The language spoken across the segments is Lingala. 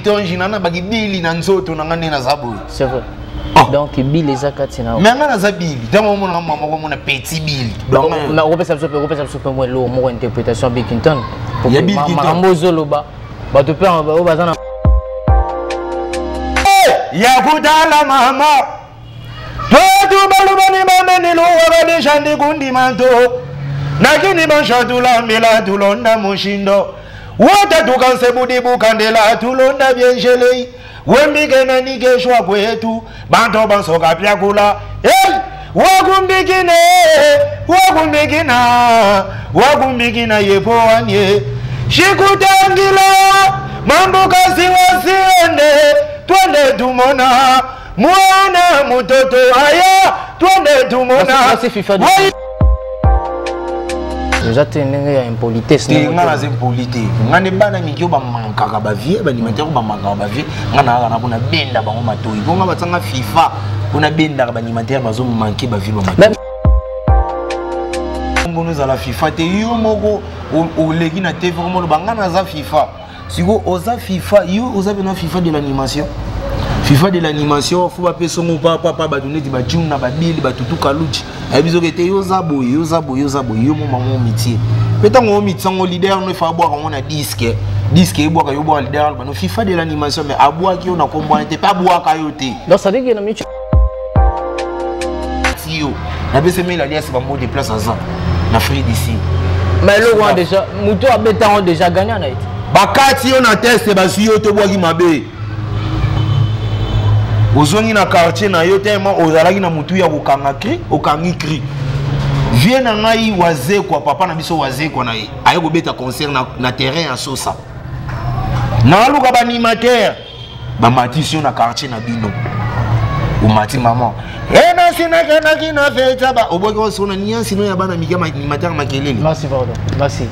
bitonji nana baki bili na nzoto na ngane na zabo. C'est vrai. Donc bili ezakati na. Mais ngana za bili, tamo mona mama ko mona petit bili. Donc na repesa biso moi lo mo interprétation Bikington. Ya Bikington. Mambozo loba. Ba to pe o bazana. Ya kutala mama. Todo balubani mameni lo wabali shandi kundi manto. Nakini banshatula mila tulonda mushindo. Wata tukanse budi bukandela tulonda bienjelei. Wembike na nigeshwa kwetu. Banto bansoka pyakula. Hey! Wakumbikina yepo wanye. Shikutangila. Mambo kasi wasiende. Twende tumona. Mwana mutoto aya. Twende tumona. Déjà tu es impolitesse. Tu es impolité. Ngane bana mikyo ba mankaka ba vie ba limatero ba mankaka ba vie. Ngana na kuna benda ba ngoma toyi. Bonga batanga FIFA. Kuna benda ba limatero bazo manquer ba vie ba mankaka. Nous à la FIFA te yo moko o legi na TV comme le bangana za FIFA. Siko oza FIFA yo oza bena FIFA de l'animation. FIFA de l'animation, faut pas payer son papa, ba donner di ba djuna ba bili ba tutu kaluchi. Abizo ke te yo zabo yo mo maman métier. Peut-être on métier on leader no fa boire on a disque e boire yo boire leader ba no FIFA de l'animation mais a boire ki on a comprendre te pas boire ka yo te. Donc ça dit que na métier yo. Na bese mais la liasse ba mo de place à ça. Na free d'ici. Mais le roi déjà muto abeta on déjà gagné na été. Bakati on a test ba suyo to boire ki mabe. Ozongi na quartier na yo tellement ozalaki na mutu ya kokanga cri okangi cri vie na ngai waze kwa papa na biso waze kwa na ye aye kobeta concert na terrain ya Sosa na luka ba animateur ba matisio na quartier na bino o mati maman na sina kana kina feta ba oboki osona niansi no ya bana mikama animateur makelele merci pardon merci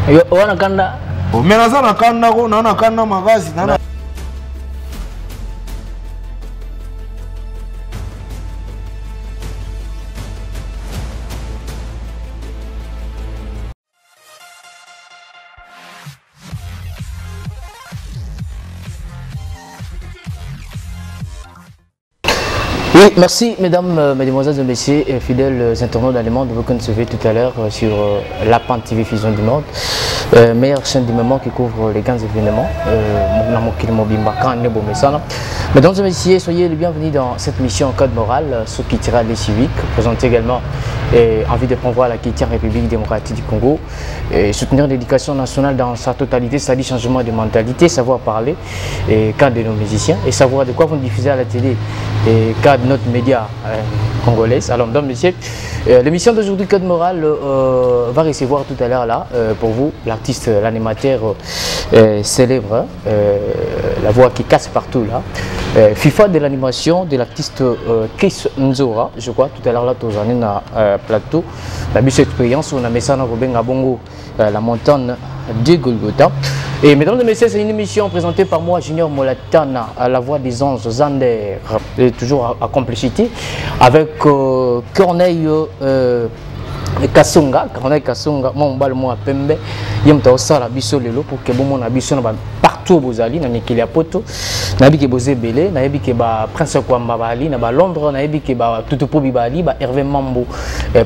yo wana kanda o menaza na kanda ko na kanda magazi na Oui, merci mesdames, mesdemoiselles et messieurs, fidèles internautes dans le monde, vous connaissez tout à l'heure sur la Pan TV Fusion du Monde, meilleure chaîne du moment qui couvre les grands événements. Mesdames et messieurs, soyez les bienvenus dans cette mission Code Moral, ce qui tira les civiques, présente également envie de promouvoir la chrétienne République démocratique du Congo, et soutenir l'éducation nationale dans sa totalité, c'est-à-dire changement de mentalité, savoir parler, et cadre de nos musiciens, et savoir de quoi vous diffusez à la télé, et cadre de notre média congolais. Alors, mesdames et messieurs, l'émission d'aujourd'hui, Code Moral, va recevoir tout à l'heure là, pour vous, l'artiste, l'animateur célèbre, la voix qui casse partout là, FIFA de l'animation de l'artiste Chris Nzora, je crois, tout à l'heure là, tous en na plateau, la mission expérience, on a mis ça dans Robenga Bongo, la montagne de Golgotha. Et mesdames et messieurs, c'est une émission présentée par moi, Junior Molatana, à la voix des anges Zander, et toujours à complicité, avec Corneille Kasonga, mon bal moi pembe, yemta osala biso lelo pour que bon mon abiso na partout bozali na Nikilia Poto, na bi ke bozé belé, na bi ke ba Prince Kwamba bali, na ba Londres, na bi ke ba tout po bali, ba Hervé Mambo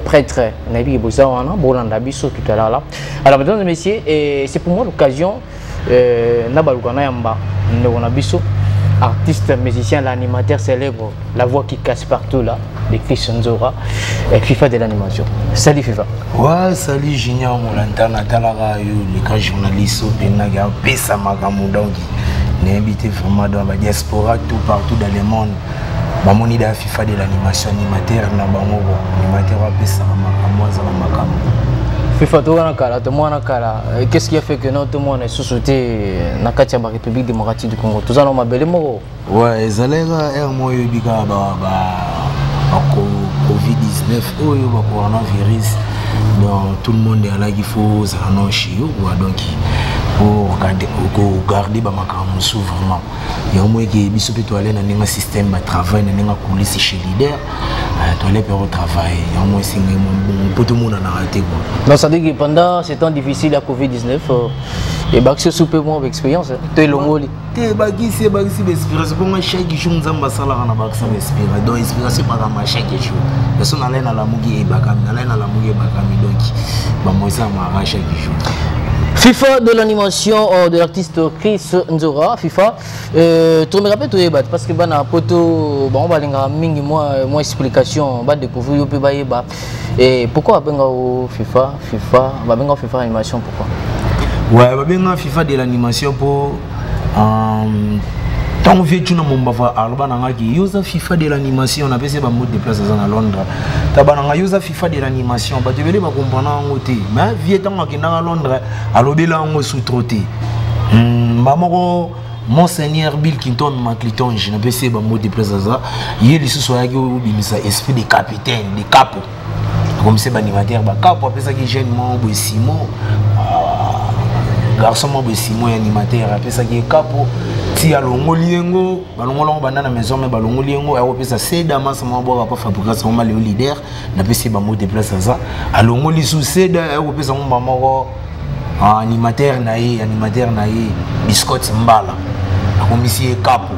prêtre, na bi ke boza wana bolanda biso tout à l'heure là. Alors mesdames et messieurs, c'est pour moi l'occasion na balukana yamba on a biso artiste, musicien, l'animateur célèbre, la voix qui casse partout là, de Chris Nzora, et FIFA de l'animation. Salut FIFA. Ouais, salut Junior Molantana, Talara, les grands journalistes, Benaga, Pessa Magamoudangi, invité vraiment dans la diaspora, tout partout dans le monde. Mamoni da FIFA de l'animation, animateur, animateur, Pessa Magamoudangi. FIFA qu'est-ce qui a fait que notre monde est sous-sauté dans la République démocratique du Congo? Tout ça, on m'a belé moro. Ouais, ils allaient à Covid-19, coronavirus. Donc tout le monde est là, il faut s'annoncer. Donc pour garder ma caméra vraiment. Il y a un moyen qui est tout aller dans un système de travail, dans un coulisse chez leader. Tu aller pour travail. Il y a un moyen c'est bon tout le monde en arrêté quoi. Donc ça dit que pendant ces temps difficiles à Covid-19, et bah c'est super bon expérience. Tu es longo li. Te bagi c'est expérience pour moi chaque jour nous avons sala na bagi ça expérience. Donc expérience pas dans ma chaque jour. Personne aller dans la mugi et bagami, aller dans la mugi et bagami donc bah moi ça m'a chaque jour. FIFA de l'animation de l'artiste Chris Nzora, FIFA. Tu me rappelles tout les parce que bah na poto, bah on va linga mingi moi explication, bah découvrir yo pe ba yeba. Et pourquoi benga au FIFA, bah benga FIFA animation pourquoi? Ouais, bah benga FIFA de l'animation pour tant que tu n'as pas alba nanga qui use FIFA de l'animation, on a passé par mode de place à Londres. Tabananga use FIFA de l'animation, bah tu veux pas comprendre en côté. Mais vieux tant que dans Londres, alors de là on sous-traité. Maman Monseigneur Bill Clinton Maclinton, je n'ai pas passé par mode de place à ça. Hier les soirs qui ont mis ça esprit de capitaine, de capo. Comme c'est animateur, bah capo après ça qui gêne moi au Simon. Garçon moi Simon animateur après ça qui est capo. Si à l'ongoliengo, balongolong banana maison mais balongoliengo, a opé ça c'est dama ça m'a boire pas fabrication mal le leader, n'a pas si bamo déplace ça. À l'ongoli sous c'est a opé ça mon maman animateur naïe, biscotte mbala. Comme ici capo.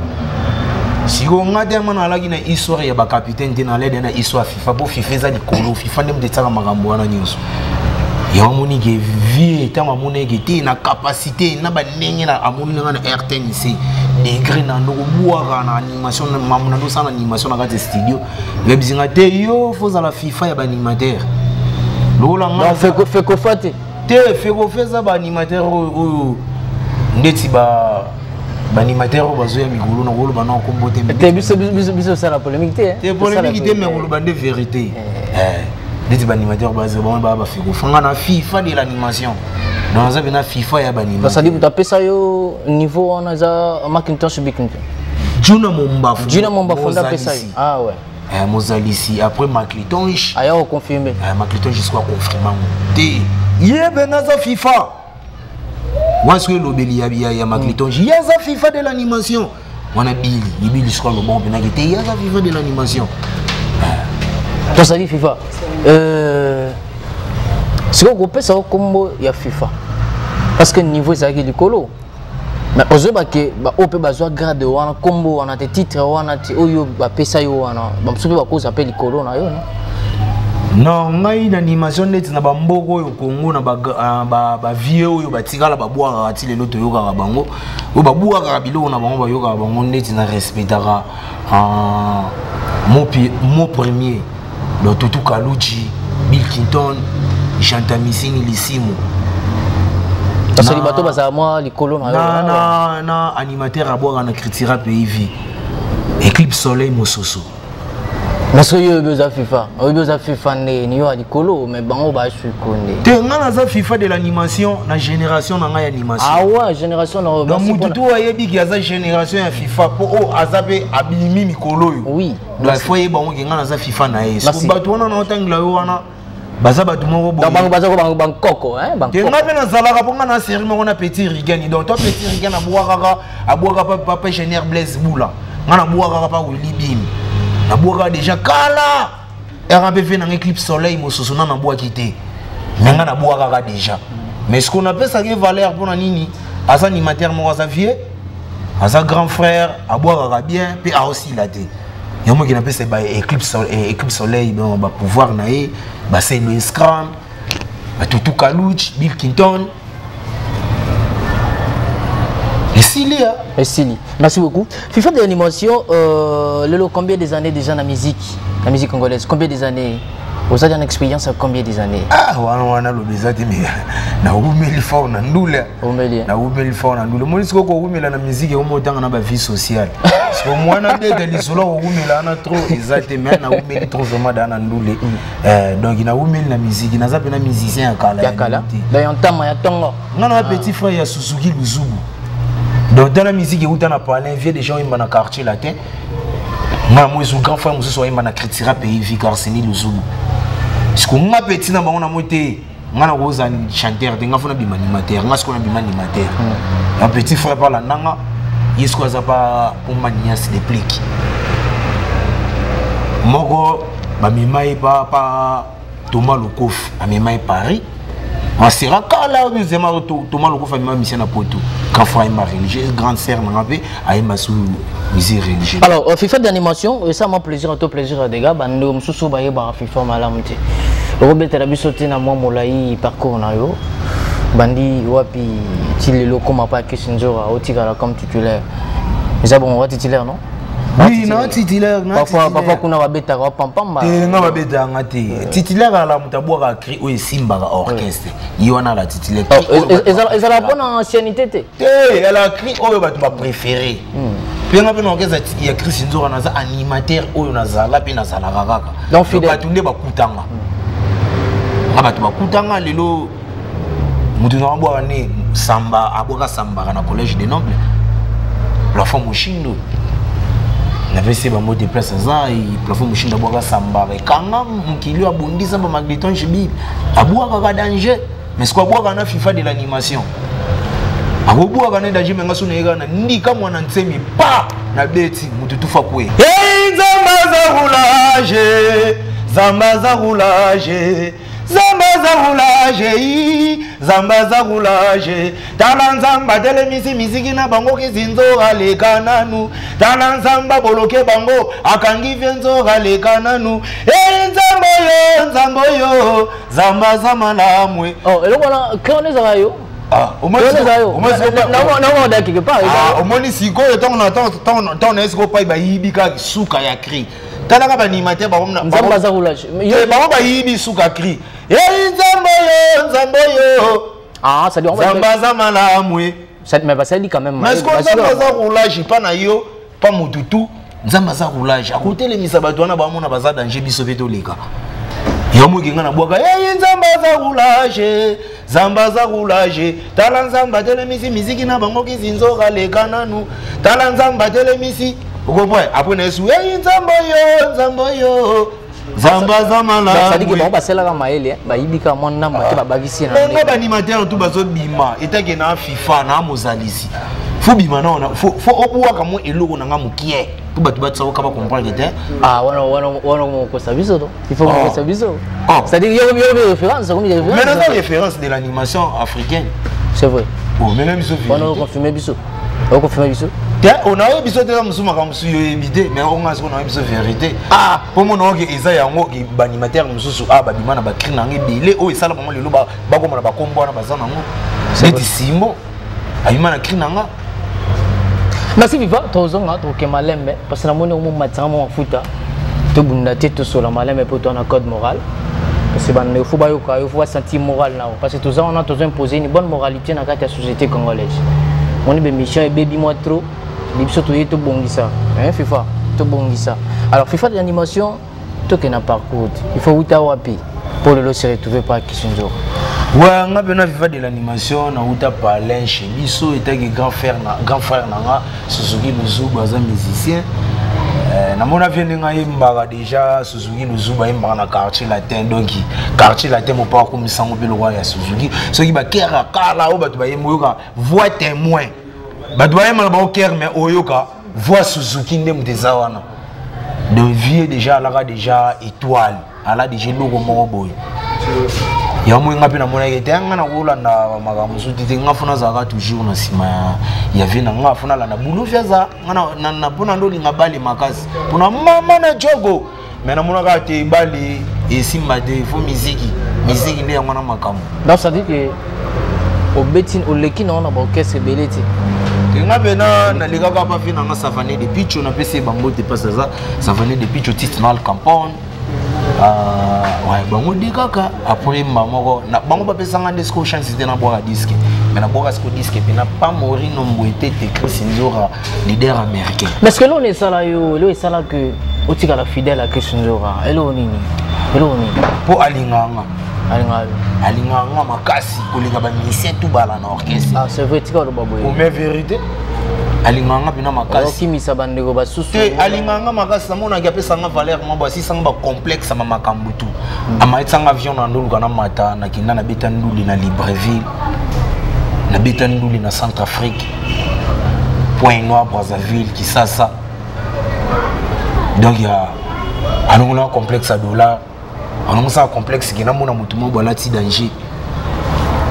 Si on a des man à la guinée histoire ya ba capitaine dans l'aide na histoire FIFA pour FIFA ça di kolo FIFA nem de tsaka makambo wana nyonso. Il y a un monde qui vit, il y a un monde qui a une capacité, il y a un RTN ici, des grains dans l'animation, dans l'animation dans le studio. Il faut que la FIFA soit animateur. Donc, fait quoi faire? Fait quoi faire ça, animateur? Animateur bazo ya migolo na golo bana ko mbote biso ça la polémique té polémique té mais golo bande vérité des animateurs basés bon ba fiko fanga na FIFA de l'animation dans ça bena FIFA ya banima ça dit vous tapez ça yo niveau on a za Macintosh Bikinton Juna Momba fonda pesa yo ah ouais Mozalisi après Maclintosh aya o confirmer Maclintosh jusqu'à confirmer té yebena za FIFA Once que l'obéli ya Maclintosh ya za FIFA de l'animation on a Billy jusqu'à le bon bena qui ya za FIFA de l'animation. Toi ça dit FIFA. Si on peut ça comme il y a FIFA. Parce que le niveau c'est du colo. Mais aux autres que on peut besoin garder on a combo on a des titres on a oyo ba pesa yo on a ba msupe ba cause appelle colo na yo non. Non, ngai na animation net na bamboko yo Congo na ba vieux oyo batikala ba boaka ati lelo to yoka bango. O ba boaka biloko na bango ba yoka bango net na respectera mon premier le Tutu Kaluchi, Bill Clinton, Chanta Missini Lissimo. Parce que les bateaux basent à moi, les colons. Na animateur à boire en critique pays. Eclipse Soleil Mososo. Parce que yo besoin FIFA, yo besoin FIFA ni yo ali colo mais bango ba su konde. Te ngana za FIFA de l'animation na génération na ngai animation. Ah ouais, génération na donc mututu ayebi ki aza génération ya FIFA po o azabe abimi mikolo yo. Oui. Donc il faut yeba ngo ngana za FIFA na ye. So bato wana na otangla yo wana baza bato moko bo. Bango baza ko bango koko hein bango. Te ngabe na zalaka po ngana série moko na Petit Rigani. Donc toi Petit Rigani aboaka papa Général Blaise Boula. Ngana aboaka pa Willy Bim. Na boaka déjà kala RABV dans Eclipse Soleil Mososo na boa quitté mais nga na boaka déjà mais ce qu'on appelle ça que valeur pour nini asa animateur mo Xavier asa grand frère a boaka bien puis a aussi la té yamo qui appelle ça Eclipse Soleil ba pouvoir na e ba c'est le Scrum ba Tutu Kaluchi Bill Clinton et Sili. Merci beaucoup. FIFA de l'animation, combien des années déjà dans la musique congolaise? Combien des années? Vous avez une expérience à combien des années? Ah, wana lo bezati mais na umeli fort na ndule. Na umeli fort na ndule. Moi siko ko umela na musique au motanga na ba vie sociale. Parce que moi na de lisolo ko umela na trop exactement mais na umeli trop vraiment dans ndule. Donc na umeli na musique, na zape na musicien akala. Yakala. Dans ntama ya tongo. Ngana petit frère ya Suzuki Luzubu. Donc dans la musique, il y a des gens qui sont dans le quartier latin. Moi, je suis grand frère, je suis dans le critique pays, car c'est le Zoubou. Ce qu'on a petit dans le ngana rose un chanteur tenga fona bima animateur nga siko na bima animateur un petit frère par la nanga yisko za pa pour manias de plique moko ba mimai pa Thomas Lokof a mimai Paris on sera kala au deuxième Thomas Lokof a mimai mission na poto quand frère ma religieuse grande sœur na ngabe a masu musique religieuse. Alors FIFA d'animation ça m'a plaisir à tout plaisir des gars bando msusu ba yeba FIFA malamuti Robert Rabisote na moi molai parcours na yo bandi wapi tilelo comme pas que Sinjora otikala comme titulaire déjà bon on titulaire non. Oui, non, titulaire. Parfois, kuna babeta ko pampamba. Nga babeta ngati. Titulaire ala mutabwa ka cri o simba ka orchestre. Yona la titulaire. Et ça la bonne ancienneté té. Elle a cri oyo batu ba préféré. Puis nga pena orchestre ya Chris Sinzora na za animateur oyo na zala pe na zala kaka. Donc fidèle. Batu nde bakutanga. Nga batu bakutanga lelo mutu na bwa ne samba aboka samba na collège de noble. La femme Mushindo. La VC va monter place à ça et plafond machine d'abord samba avec kanga mukili abondi samba magneton chibi abua kaka danger mais ce quoi boire kana FIFA de l'animation aboua kana danger menga sona ega na ndika mwana ntsemi pa na beti mututu fa kwe hey zamba za roulage zamba za roulage talanzamba telemisi misiki na bango kizinzo aleka nanu talanzamba boloke bango akangi vienzo aleka nanu nzambo yo zamba za malamwe oh eloko na kone za yo ah on quelque part ah omoni siko ton esko pa ba yibika suka ya cri talaka ba animateur ba omna zamba za roulage ba ba yibi suka cri nzambo yo ah ça dit on va zamba za malamwe ça mais ça dit quand même mais est-ce zamba za roulage pas na yo pas mututu nzamba za roulage à côté les misabato na ba mona baza danger biso veto leka yomo kinga na bwaka zamba za roulage talanzamba telemisi miziki na bango kizinzo kaleka nanu talanzamba telemisi ukopoe après na yesu nzambo yo zamba za mala ça dit que bon passer la maele ba yibika monna mate ba bagisi na ngo ba animateur tout bazo bima etake na FIFA na mozalisi faut bima na faut obuwa kamo eloko na nga mukie tout batu batsa ko ba comprendre que ah wana ko sabiso to il faut ko sabiso ça dit yo référence comme il mais non référence de l'animation africaine c'est vrai bon mais même biso on confirmer biso on confirmer biso on a eu biso de musuma comme si yo évité mais on a ce qu'on a biso vérité ah pour mon oge eza yango ki ba animateur mususu ah ba bima na ba cri na ngebele o esala ba mo lelo ba ko na ba kombo na bazana ngo c'est simo ayima na cri na nga merci viva tozonga to ke malembe parce que na moni mo matanga mo futa to bunda te to sola malembe pour ton code moral parce que ban il faut sentir moral là parce que tout ça on a toujours imposé une bonne moralité dans la société congolaise on est mission et baby moi trop biso to yeto bongisa hein FIFA to bongisa alors FIFA d'animation to ke na parcours il faut uta wapi pour le se retrouver par Kisunzo ouais nga bena FIFA de l'animation na uta parler chez biso etaki grand frère na nga Suzuki Luzuba za musicien na mona vient nga yembaka déjà Suzuki Luzuba yembaka na quartier latin donc quartier latin mo pa ko misango pe lo ya Suzuki soki ba kera kala o batu ba yemoyoka voix témoin badouaye malaba au cœur mais oyoka voix Suzuki ndem dezawana de vie déjà là déjà étoile ala déjà logo mo boy ya mo nga pe na mona ke tanga na kola na magamu suti te nga funa za ka toujours na sima ya vina nga funa la na bulu fiaza nga na pona ndo linga bali makasi pona mama na jogo mais na mona ka te bali et simba de fo musique ne ya mona makamu donc ça dit que au betin au leki na on a orchestre beleti nga bena na ligaka pa fina nga savané de picho na pese bango te pasa za savané de picho titre campagne ouais bango de kaka après maman na bango ba pesa nga disco chance de na boire disque mais na boire disque pe na pas mourir no mboité te Chris Nzora leader américain parce que là on est ça là yo là ça là que otika la fidèle à Chris Nzora hello nini po alinganga makasi kolinga ba musicien tout bala na orchestre ah c'est vrai tika lo baboye o mais vérité alinganga pina makasi okimisa bandeko basusu te alinganga makasi namona ki apesanga valeur mo basisanga ba complexe ma makambo tu amaitsanga avion na ndulu kana mata na kinda na beta nduli na Libreville na beta nduli na Centrafrique Point Noir Brazzaville Kisasa donc ya alongona complexe à dollar alongona ça complexe qui na mona mutumo balati danger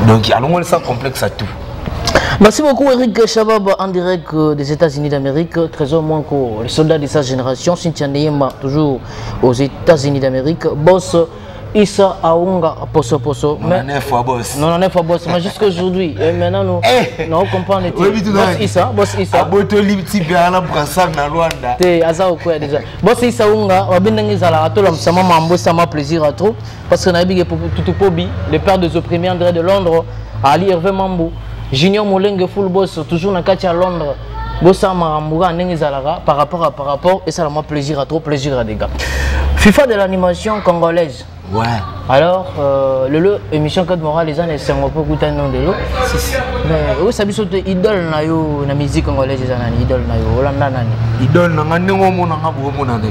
donc alongona ça complexe à tout. Merci beaucoup Eric Chabab en direct des États-Unis d'Amérique. Trésor Mwanko, les soldats de sa génération, Cynthia Neyema, toujours aux États-Unis d'Amérique. Boss Issa Aounga, Poso. Non, 9 fois boss. Non, 9 fois boss, mais jusqu'à aujourd'hui. Et maintenant, nous comprenons. Boss Issa. Aboto Lipti Biala Brassam na Luanda. Te Aza ou quoi déjà. Boss Issa Aounga, Wabindangi Zala, Atolam, ça m'a plaisir à trop. Parce que Nabi Tutupobi, le père des opprimés André de Londres, Ali Hervé Mambou. Junior Molenge full boss toujours dans à Londres. Bossa Maramboura Nengizalaga par rapport et ça m'a plaisir à trop plaisir à des gars. FIFA de l'animation congolaise. Ouais. Alors le émission Code Moral les années c'est un peu goûter nom de l'eau. Mais où ça biso te idole na yo na musique congolaise les années idole na yo Holanda nani. Idole na ngango mona ngabo mona de.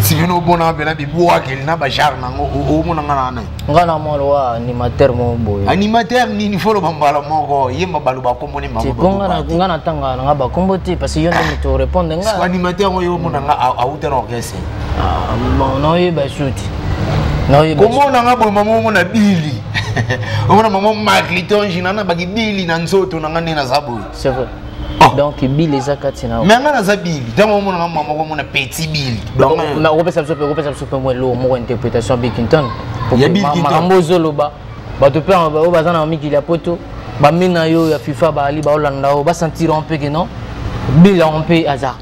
Si vous n'avez pas de bois, il n'a pas de charme. Ngana moloa animateur mo boy. Animateur ni faut le bambala mo yemba baluba kombo ni mama. Ngana tanga nga ba kombo te parce que yo ndimi to répondre nga. Animateur yo mona nga a outer orchestre. Ah bon non ye ba shoot. Non ye ba. Comment nga bo mama mona Billy. Mona mama Magliton jinana ba Billy na nzoto na ngane na zabu. C'est vrai. Donc Billy Zakati na. Mais nga za Billy, tamo mona mama ko mona petit Billy. Donc na repesa super moi lo mo interprétation Bickinton. Ya Bickinton. Mambozo loba. Ba to pe o bazana na miki la poto. Ba mina yo ya FIFA ba ali ba Holanda o ba sentir un peu que non. Billy un peu hasard.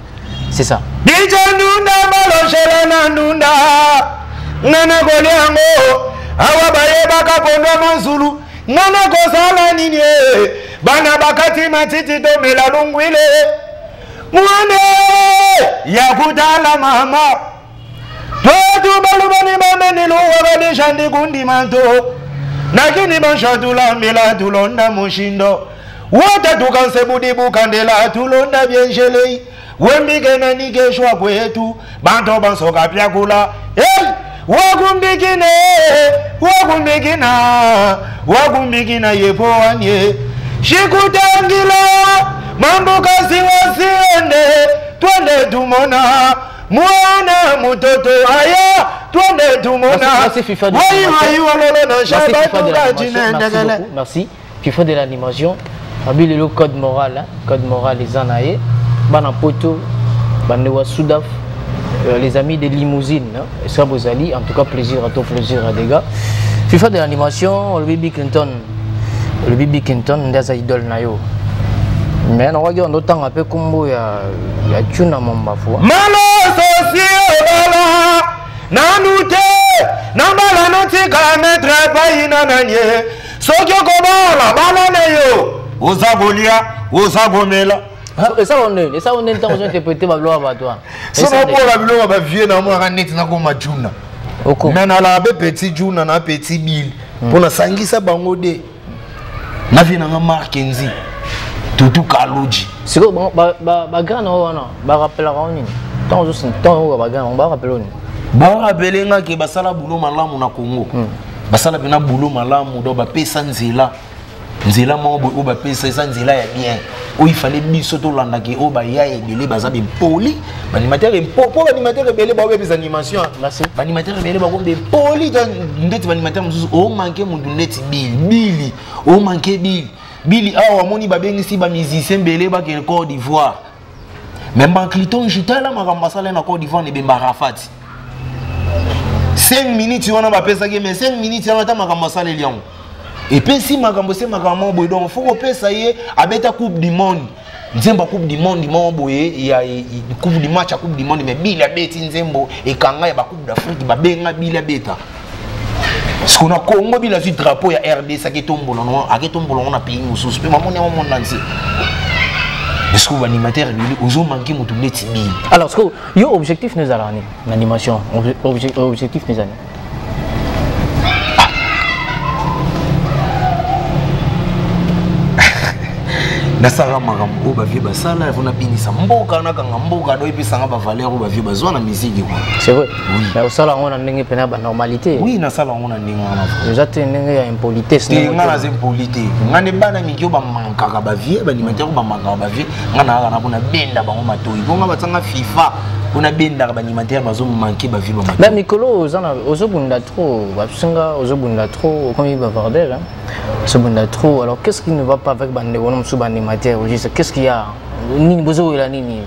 C'est ça. Déjà nunda balochela na nunda. Nana goliango. Awa baye baka pondo manzulu. Nana kozala nini bana bakati matiti do melalungwile mwane yakutala mama totu balubani mameni luwagani shandi kundi manto nakini banshatula mila tulonda mushindo wata tukansebudibu bukandela tulonda bienjelei wembigena nigeshwa kwetu banto bansoka pyakula wagumbikina yepo wanye shikutangila mambo kasi wasiende twende tumona mwana mutoto haya twende tumona merci FIFA de l'animation abili le code moral les anaye bana poto bandewa soudaf les amis de limousine et ça vous allez en tout cas plaisir à toi plaisir à des gars FIFA de l'animation le Bibi Clinton ndaza idole na yo mais on regarde autant un peu combo ya tuna mamba fo malo socio bala nanute nambala notika metre paina nanye sokyo kobola bala neyo osabomela. Et ça on est temps de interpréter ma gloire à toi. Ça va pour la gloire va vieux na moi net na ko majuna. Mais na la be petit juna na petit bill. Pour na sangisa bango de. Na vi na Markenzi. Tutu Kaloji. C'est bon ba grand wana ba rappela roni. Tant je sens tant ba grand on ba rappeler ni. Ba rappeler nga ke basala bulo malamu na Congo. Basala bina bulo malamu do ba pesa nzela. Nzela mo ba pesa nzela ya bien. où il fallait biso to landa ke o ba ya ebele baza be poli animateur pour animateur ebele ba web animation merci animateur ebele ba ko be poli ndeti animateur mususu o manquer mundu ndeti bili o manquer bili awa moni ba bengisi ba musicien belé ba ke Côte d'Ivoire même en cliton jutala makamba sala na Côte d'Ivoire ne be Marafati 5 minutes on a ba pesa ke mais 5 minutes on a makamba sala lion. Et puis si makambo se makambo boy donc faut que ça y est abeta coupe du monde nzemba coupe du monde mo boye il y a coupe du match à coupe du monde mais bila beti nzembo et kanga ya ba coupe d'Afrique ba benga bila beta ce qu'on a Congo bila su drapeau ya RD ça qui tombe non a qui tombe on a pays mususu pe mamoni ya monde entier est-ce que l'animateur lui ozo manquer mutu neti bi alors ce que yo objectif nous allons l'animation objectif nous allons nasala makambo oyo bavie basala efona binisa mboka nakanga mboka do epesanga bavaleur oyo bavie bazwa na misiki kwa. C'est vrai. Mais osala yango na ndenge pena ba normalité. Oui, nasala yango na ndenge wana. Déjà te ndenge ya impolitesse. Nga na impolité. Nga ne bana mikio ba mankaka bavie, ba animateur ba mankaka bavie, nga na na bona benda bango matoi. Bonga batanga FIFA. On a bien d'animateur bazo manquer ba vie ba matoi. Mais Mikolo ozobunda trop, basunga ozobunda trop comme il va bordel hein. Ozobunda trop. Alors qu'est-ce qui ne va pas avec bande wonom sous animateur? Qu'est-ce qu'il y a? Nini bozo ela nini?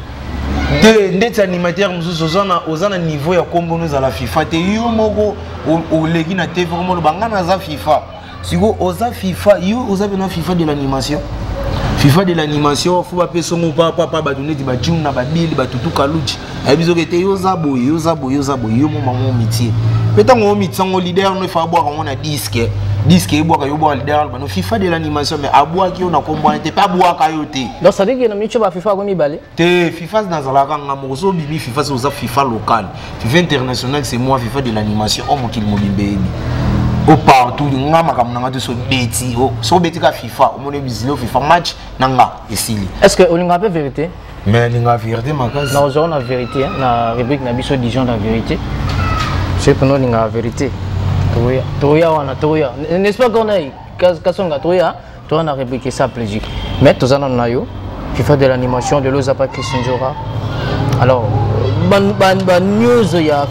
Ndetse animateur mususu ozana niveau ya kombo nous à la FIFA te yo moko o legi na TV comme bangana za FIFA. Siko oza FIFA yo oza bena FIFA de l'animation. FIFA de l'animation faut pas payer son papa ba donner di ba juna ba bili ba tutu kaluchi. Abizo kete yo zabo yo mo métier. Peut-être on mit son leader no fa boire on a disque boire yo boire leader ba no FIFA de l'animation mais aboa ki on a comprendre te pas boire ka yo te. Donc ça dit que na micho ba FIFA ko mi balé. Te FIFA dans la kanga mo so bibi FIFA c'est FIFA local. FIFA international c'est moi FIFA de l'animation on mo ki mo bimbe. Au partout nga makamnanga to so beti so beti ka FIFA o mone bizilo FIFA match nanga esili. Est-ce que olinga pe vérité? Mais linga vérité makazi. Non, on a vérité hein, na rubrique na biso Dijon la vérité. C'est que nous linga vérité. Toya wana toya. N'est-ce pas qu'on a kasonga toya, toi on a répliqué ça plaisir. Mais tous en a yo FIFA de l'animation de Lozapa Christian. Alors ban news ya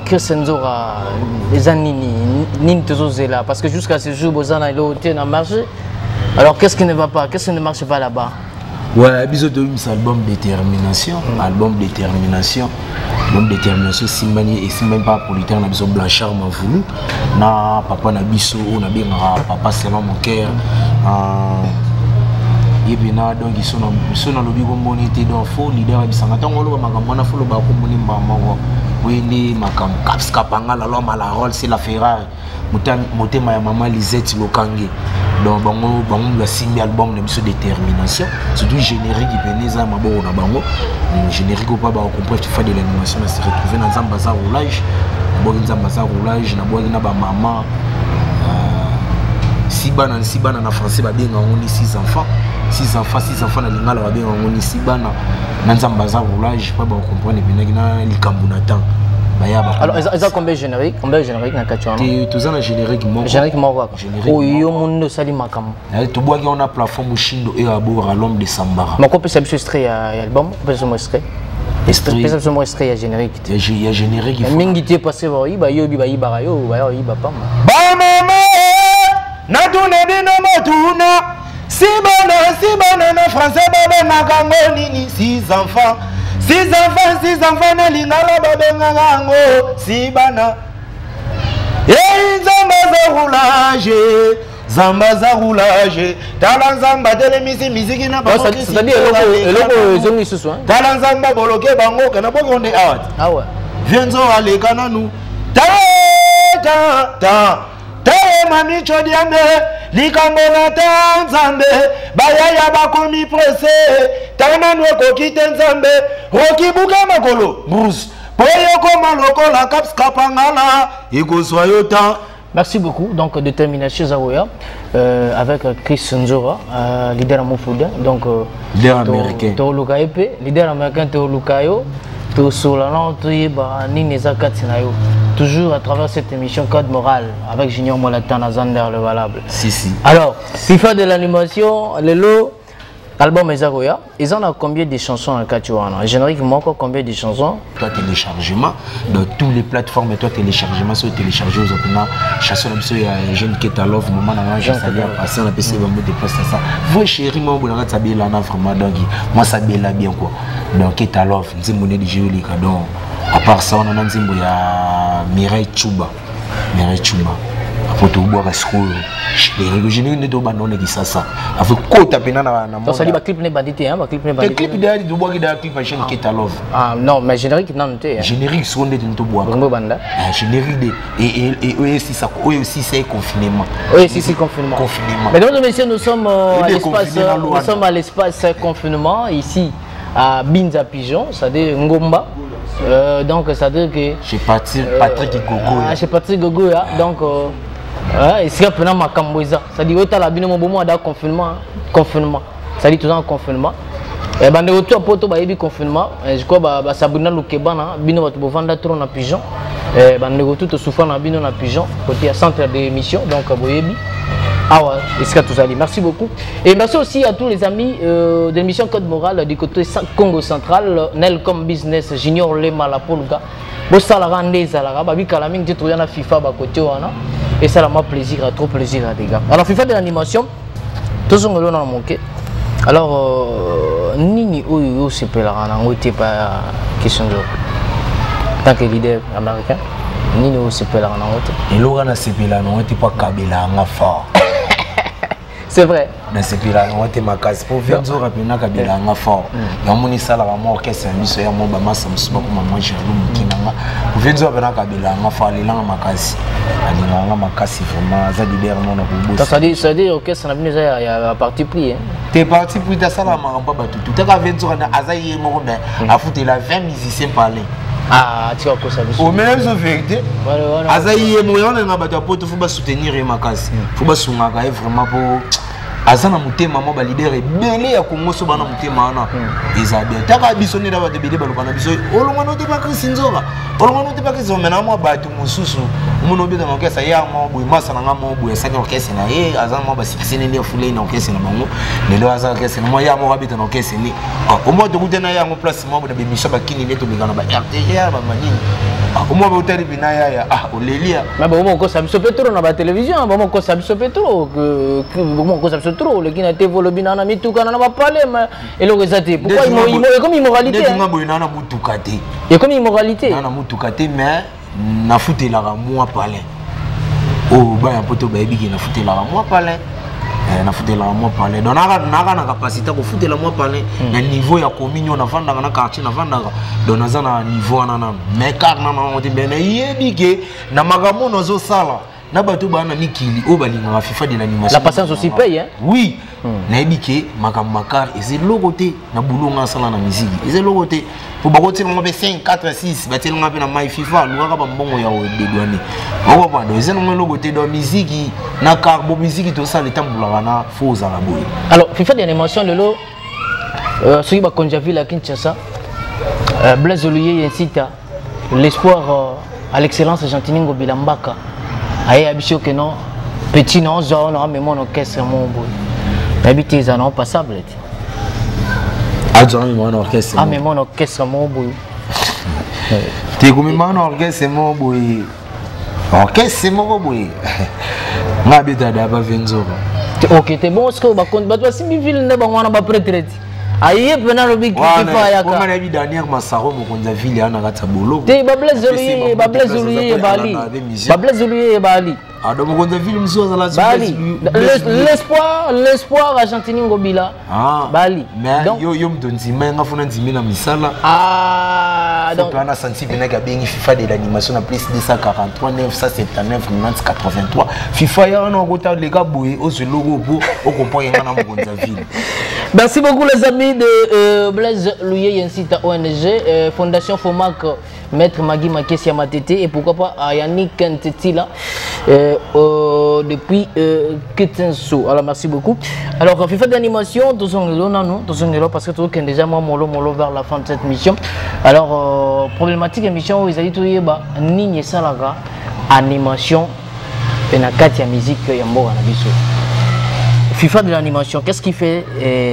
Christian Zora les anini nin là parce que jusqu'à ce jour bozana il était dans marché. Alors qu'est-ce qui ne va pas, qu'est-ce qui ne marche pas là-bas? Ouais, bisous de album détermination, album détermination Simbani et Simbani pas politaire na biso Blanchard m'a voulu na papa na biso on a bien papa selon mon cœur yebina donc ils sont dans lobby comme bonité donc faux leader bisanga tango lo makambo na folo ba ko moni mama wende makam caps kapanga la loi la rôle c'est la Ferrari motema ya mama Lisette Lokange donc bango la signe album de biso détermination surtout générique ipeneza maboko na bango générique pas ba comprendre tu fais de l'animation se retrouver dans Zambaza roulage na bogi na ba mama sibana na français ba benga on 6 enfants na lingala ba benga on sibana na Zambaza roulage pas ba comprendre bien na likambu na temps. Alors, ils ont combien de génériques? Combien de génériques dans le tu as un générique mort. Générique mort. Oh, il y a un monde sali makam. Tu vois qu'on a plafond Mushindo et à bord à l'homme de Sambara. Mais quoi peut s'appuyer extrait à l'album? Peut s'appuyer extrait. Peut s'appuyer extrait à générique. Il y a générique. Mais mingi t'es passé voir iba yo biba iba yo ba iba pas. Ba mama na tuna dina matuna si bana na français baba na kango nini 6 enfants. 6 enfants na lingala babenga ngango si bana Zambaza roulage talanzamba telemisi musique na bango c'est-à-dire eloko zongi susu hein talanzamba boloke bango kana boko onde out ah ouais vienzo aleka nanu ta mami chodiambe likambo na tanzambe bayaya bakomi presse tananu ekokite nzambe okibuka makolo bruce poyoko maloko la caps kapangala ekozwa yo temps. Merci beaucoup. Donc, détermination Zawoya avec Chris Nzora, leader Moufouda. Donc, leader américain. Leader américain Tolukayo. Toujours à travers cette émission Code Moral avec Junior Molatan Zander le valable. Si. Alors, FIFA de l'animation, le lot, album Ezagoya, ils en ont combien de chansons en Katuana? Génériquement, combien de chansons? Toi, téléchargement, dans toutes les plateformes, toi, téléchargement, sur télécharger aux opinions, chasseur, il y a Jeune Ketalov, moment où je savais passer, on a passé vraiment des postes à ça. Vous, chérie, moi, vous avez sabé là, vraiment, donc, moi, ça là bien quoi. Donc, Ketalov, c'est mon de jeu, les cadeaux. À part ça, on a un Mireille Chouba. Après tout boire à school les génériques ne doivent pas donner ça avec quoi taper na donc ça dit ba clip ne bandité hein ba clip ne bandité clip d'ailleurs du boire da clip chaîne Ketalov ah non mais générique non té générique sont de tout boire bongo banda générique de et aussi ça aussi c'est confinement mais donc messieurs nous sommes à l'espace confinement ici à Binza Pigeon ça dit Ngomba. Donc ça veut dire que chez Patrick Gogo chez Patrick Gogo donc et c'est pendant ma camboisa ça dit ouais t'as la bino mon bon mois confinement ça dit tout en confinement. Bande retour à poto ba yebi confinement, je crois ba Sabrina Lukebana, bino ba to vanda trop na pigeon. Bande retour to souffrant na bino na pigeon côté centre d'émission donc boyebi. Ah ouais, est-ce que tout allez. Merci beaucoup. Et merci aussi à tous les amis de l'émission Code Moral du côté Congo Central, Nelcom Business Junior Lema la Polga. Bon ça la rende ça la babi kalaming tu trouves na FIFA ba côté wana et ça la m'a plaisir, trop plaisir les gars. Alors FIFA de l'animation, tous on le manqué. Alors nini oyo c'est pas la ngote pas question de tant que leader américain. Nini oyo c'est pas la ngote. Et l'orana c'est pas la ngote pas Kabila nga fort. C'est vrai. Mais c'est pire, on était ma case pour faire du rap, on a Kabila nga fort. Et on a la mort qui est un mission, on a ma sam suba comme moi j'ai l'homme qui n'a pour faire du rap, on a Kabila nga fort, les langues ma case, les langues ma case vraiment, ça libère mon abou. Ça dit ok, ça n'a pas besoin à parti pris. T'es parti pris dans ça là, ma pas battu. Tout à fait, tu as azaïe mon ben, à foutre la 20 musiciens parler. Ah, tu vois quoi ça veut au même vérité. Azaïe mon on a battu à pote, faut pas soutenir ma case, faut pas soutenir vraiment pour. Azana mutema mo ba leader ebele ya Congo so bana mutema ana ezabia taka bisoni da ba de bele ba lukana biso olongo no te ba krisinzoka olongo no te ba krisinzo mena mo ba tu mususu muno bi da no kesa ya mo bu masa na mo bu esa no kesa na azana mo ba sikisene ni fule na kesa na bango lelo azana kesa mo ya mo ba bita no kesa ni o mo to kutena ya mo place mo ba be misha ba kini neto bigana ba RTR ba manini o mo ba utari binaya ya olelia mais bon mo ko sabiso petro na ba télévision bon mo ko sabiso petro que mo ko sabiso trop le qui n'a été volé bien na mituka na ba parler mais et le resate pourquoi il comme immoralité et comme immoralité na mutukate mais na fouté la moi parler oh ba un poto ba ebiki na fouté la moi parler na fouté la moi parler donc na capacité ko fouté la moi parler na niveau ya communion na vanda na quartier na vanda donc na na niveau na mais car na on dit ben yebike na magamo nozo sala na bato bana mikili o balinga FIFA de l'animation. La patience aussi paye hein. Oui. Na ebike makar et c'est logoté na boulonga sala na musique. Et c'est logoté pour bakoti na ngombe 5 4 6 batel ngombe na my FIFA luaka ba mbongo ya dedouane. Oko ba do c'est ngombe logoté dans musique na carbo musique to ça le tambula na faux à la boy. Alors FIFA de l'animation lelo celui ba Konjaville à Kinshasa Blaise Oluye incite l'espoir à l'excellence Gentiningo Bilambaka. Aïe, abisio que non, petit non, zone, non, mais mon orchestre, mon boy. Habité, ça non passable. Ah, mon orchestre. Ah, mais mon orchestre, mon boy. T'es comme mon orchestre, mon boy. Orchestre, mon boy. Ma bête à d'abord, Venzo. Ok, t'es bon, ce que va compte, bah, toi, si mi ville n'est pas moi, on va prêter. Aïe, pendant le big FIFA, comme on a vu dernière Massaro, mon Konjaville, il y a un ratabolo. T'es Blaise Oluye, Blaise Oluye, Bali. Blaise Oluye, Bali. Ah, donc on a vu le monsieur à la l'espoir argentinien Ngobila. Ah, Bali. Mais yo me donne si mais on a fait un dîner dans Misala. Ah, donc on a senti que n'a bien FIFA de l'animation à plus de 143 979 90 83. FIFA y a un retard les gars boué au logo pour au comprend y a un Konjaville. Merci beaucoup les amis de Blaise Oluye incite ONG Fondation Fomac Maître Magui Makessia Matete et pourquoi pas Yannick Ntetila depuis Ketenso. Alors merci beaucoup. Alors FIFA d'animation, tous on est parce que tout est déjà moi mollo vers la fin de cette mission. Alors problématique émission où ils allaient tout yeba nigne salaga animation et na katia musique yambo na biso. FIFA de l'animation, qu'est-ce qui fait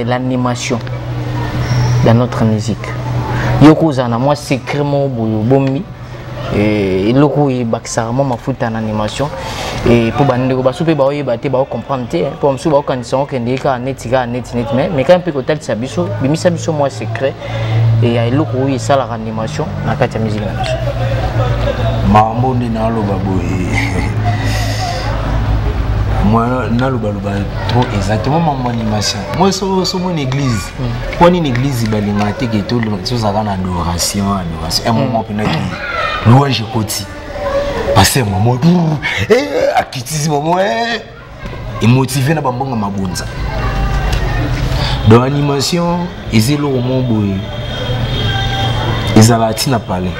l'animation dans notre musique? Yoko zana moi secrètement bombi et loko y baksarama ma foot en animation et pour bande ko basoupe ba oyeba ba comprendre pour msu ba condition que ndika net mais quand peu hôtel sabiso bimisa biso moi secret et ya loko y sala animation na kati ya musique na biso mambo ni na lo baboye moi na lo baloba trop exactement mon animation moi so mon église pour une église balinga te que tout les ça kana adoration un moment penaki louange koti passer moment akitizi moment et motiver na bambonga mabunza dans animation ezelo mo boye ezalati na parler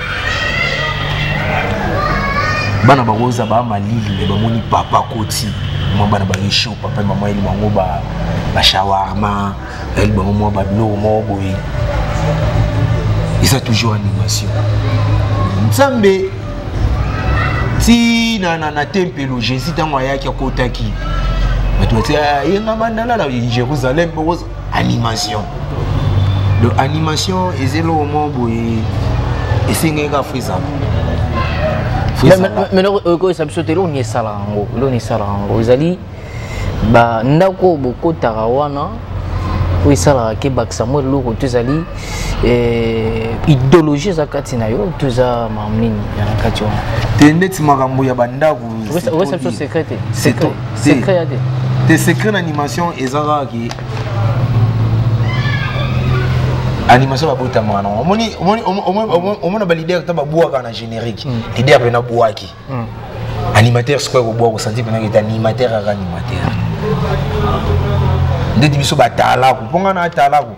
bana bakoza ba malili ba moni papa koti mamba na ba show papa mama ili mango ba ba shawarma elle ba mo ba bilo mo boy ça toujours animation nzambe si na tempelo Jésus tango ayaki akotaki bato yenga mandala la Jérusalem pour animation de animation ezelo mo boy esengeka frisa mais ko sabsote lo ni salango ezali ba ndako boko tarawana ko isala ke baksamu lo ko tezali idéologie za katina yo tuza mamnini ya nakati wa tendeti makambo ya bandako ouais c'est secret des secrets d'animation ezara ki animation babota mwana omona ba leader ta babuaka na générique leader pena buaki animateur square ko bua ko sentir pena que animateur à animateur ndeti biso batala ko ponga na tala ko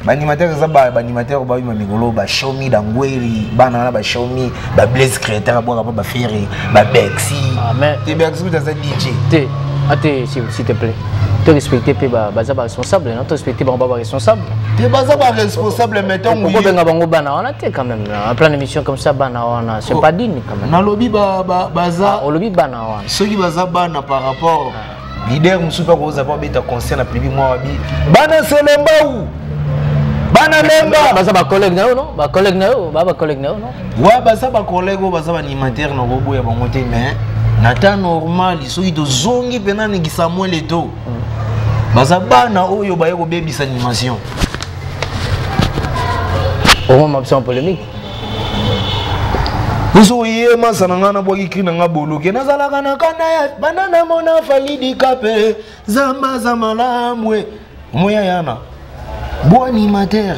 ba animateur za ba animateur ba yima migolo ba show me dangweri bana na ba show me ba blaze créateur bua ba ferry ba bexi te bexi ko za DJ te ate s'il te plaît te respecter pe baza ba responsable non te respecter ba responsable te baza ba responsable mettons oui benga bango bana on a te quand même en plein émission comme ça bana on c'est pas digne quand même na lobby baza au lobby bana on ceux qui baza bana par rapport leader musupa ko za pas beta concert na public moi wabi bana selemba ou bana lemba baza ba collègue na non ba collègue na non wa baza ba collègue o baza ba animateur na robo ya bango te mais nata normal soki to zongi pena ni Samuel Eto baza bana oyo baye ko bebisa animation au moment c'est en polémique Uso yema sananga na boki kina nga boloke nazalaka na kana ya banana mona falidi kape zamba za malamwe moya yana bo animateur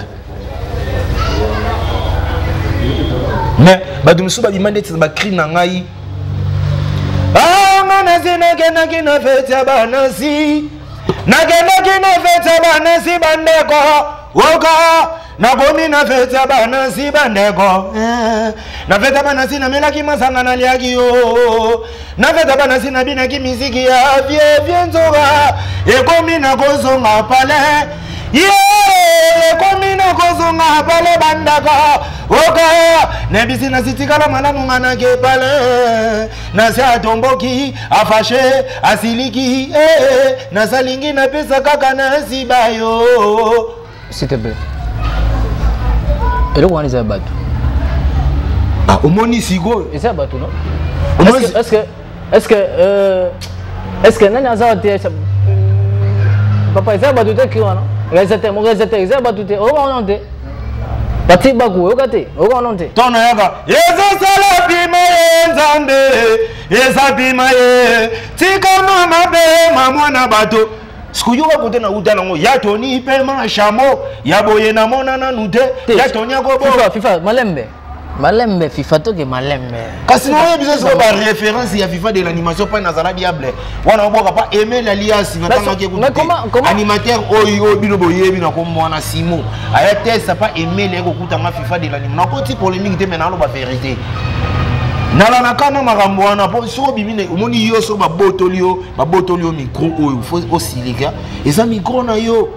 mais badumusu ba bimande tsa ba cri na ngai na zina kena fete banasi na kena fete banasi bandeko woka na gomi na fete banasi bandeko na fete banasi na melaki masanga na liaki yo na fete banasi na binaki miziki ya vie nzoga ekomi na kozonga pale komina kozonga pale bandaka oka nebisi na sitikala malamu ngana ke pale na se atomboki afashe asiliki na salingi na pesa kaka na sibayo s'il te plaît et le one is about omoni sigo c'est about non est-ce que nani azawate papa c'est about te kiwa non réalisateur mon réalisateur c'est about te on te Bati bagu okate okononte tona yaka yezo sala bima yenzambe yesa bima ye tika mama be mamwana bato sikuyuka kote na utana ngo yatoni pe ma shamo yaboye na mona na nute yatonya ko bo FIFA malembe FIFA to ke malembe kasi no yebizo so ba référence ya FIFA de l'animation pas nazala diable wana oboka pas aimer l'alias na tanga ke ko animateur oyo bino boyebi na ko mwana Simon aya test pas aimer les ko kutanga FIFA de l'animation na ko ti polémique te mais na lo ba vérité nala na kana makambo wana po so bimine omoni yo so ba botolio micro oyo faut osilika eza micro na yo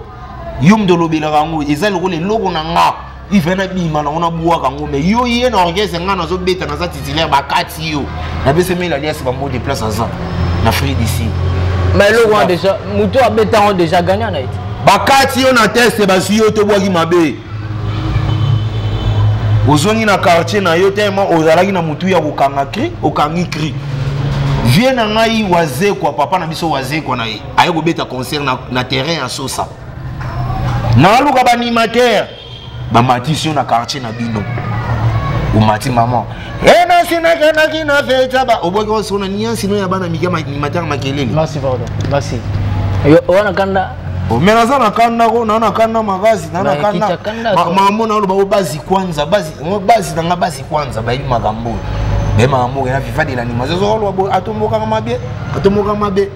mdolobela kango eza lokole loko na nga ifena bima na ona buwa kango me yo ye na orchestre nga na zo beta na za titulaire bakati yo na bese mela alias ba mo de place aza na free d'ici mais le roi déjà muto abeta on déjà gagné na ite bakati yo na test ba suyo to bwaki mabe ozongi na quartier na yo tellement ozalaki na mutu ya kokanga cri okangi cri vie na ngai waze kwa papa na biso waze kwa na ayo kobeta concert na terrain ya Sosa na luka ba animateur ba matisio na quartier na bino o mati maman na sina kana kina feta ba oboke osona niansi no ya bana mikama animateur makelele merci pardon merci yo wana kanda mena sana kanda ko na kanda magazi na kanda mama na lo bazi kwanza bazi na bazi kwanza ba ili magambo be mama na FIFA de l'animation zo lo atomboka mabe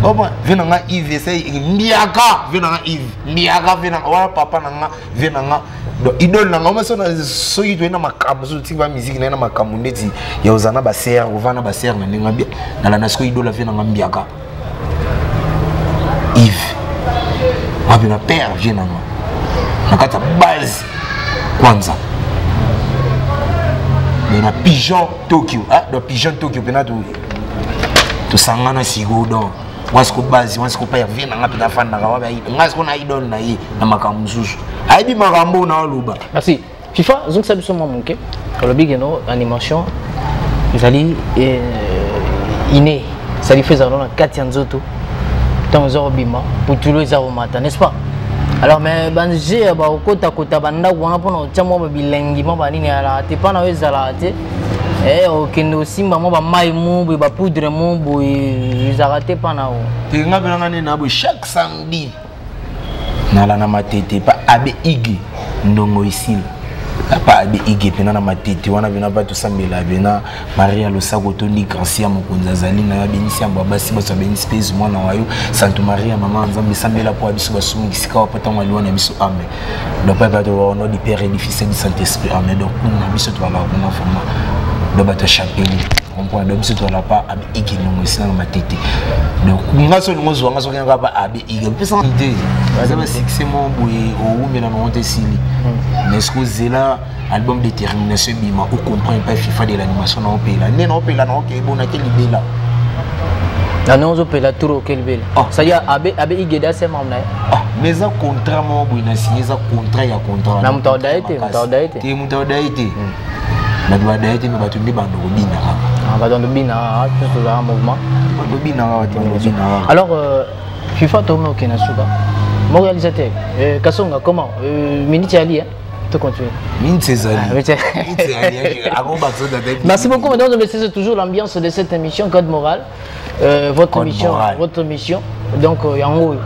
Oba vena nga Yves say mbiaka vena nga Yves mbiaka vena wa papa na nga vena nga do idol na ngoma so na so yitwe na makambo so tingwa musique na makambo ndeti ya uzana ba ser ovana ba ser na ninga bia na la nasko idol vena nga mbiaka Yves wapi na père vient na moi nakata base kwanza na pigeon Tokyo dans pigeon Tokyo pena to sangana sigo don wasko base wasko pa vient na ngapita fanda ka wapi ngasko na idol na ye na makamzuzu aibi makambo na luba. Merci. FIFA donc ça biso manqué le big no animation vous allez iné ça lui fait dans 4 ans zoto dans Zorobima pour tout le Zaromata n'est-ce pas? Alors mais banjé ba okota kota banda wana pono chamo ba bilengi ma ba nini ala te pana wezala te okendo simba mo ba mai mu ba poudre mu bo izarate pana o te ngabela ngane na bo chaque samedi nala na matete pa abe igi ndongo isil pa abe igi pena na matete wana bina ba to sambela bina Maria Losako to ni kansia mokonza zali na benisi amba basi ba so benisi space mwana wayo Santo Maria mama nzambe sambela po abiso basumu kisika wa pota ngwa na biso ame donc pas de ono di père et du fils et du Saint-Esprit amen donc na biso to ala kuna forma do bata chapeli on peut donc biso to ala pa abe igi ndongo isil na matete donc ngaso ngozo ngaso kenga pa abe igi pesa idée bazaba succès mo boye o umela no honte sili mais ce que zela album détermination bima ou comprend pas FIFA de l'animation na opela né na opela na ok bon na quel libela na non opela tour quel bel ça y a abe igeda c'est mamna mais ça contrat mo boye na signé ça contrat ya contrat na mutaudaite te mutaudaite na dodaite me batu ndi bando bina bando bina tout ça mouvement bando bina alors FIFA tomo okena suba mon réalisateur Kasonga comment minute ali tu continues. Merci beaucoup mesdames et messieurs, c'est toujours l'ambiance de cette émission Code Moral. Votre mission donc yango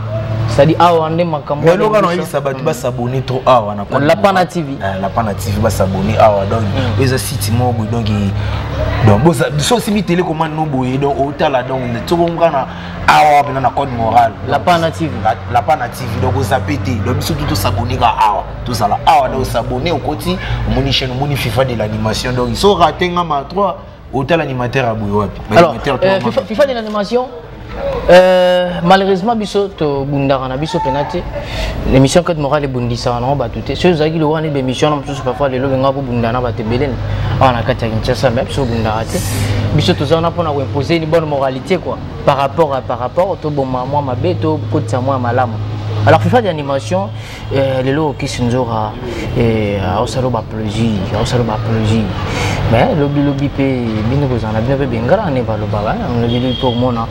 ça dit ah on est makambo mais loga no isa batu ba s'abonner trop ah wana kwa Lapana TV ba s'abonner ah donc les sites mo donc bon so si mi télécommande no boye donc otala donc to ngana ah na Code Moral Lapana TV donc vous zapété donc surtout tout s'abonner ka ah tout ça là ah donc s'abonner au côté moni chaîne moni FIFA de l'animation donc ils sont ratés ngama 3 hôtel animateur à boye wapi alors FIFA de l'animation malheureusement biso to bundara na biso penate l'émission Code Moral et bundisa na ba tuté ceux zaki le wana émission na msusu parfois le lobe ngabo bundana ba tebelen ana kata kinchasa même so bundara te biso to zana pona ko imposer une bonne moralité quoi par rapport to bon moi ma beto kotsa moi malamu. Alors FIFA d'animation les lots qui s'enjora au salon apologie mais lobby pe bino kozana bino pe bengara ne ba loba on le pour moi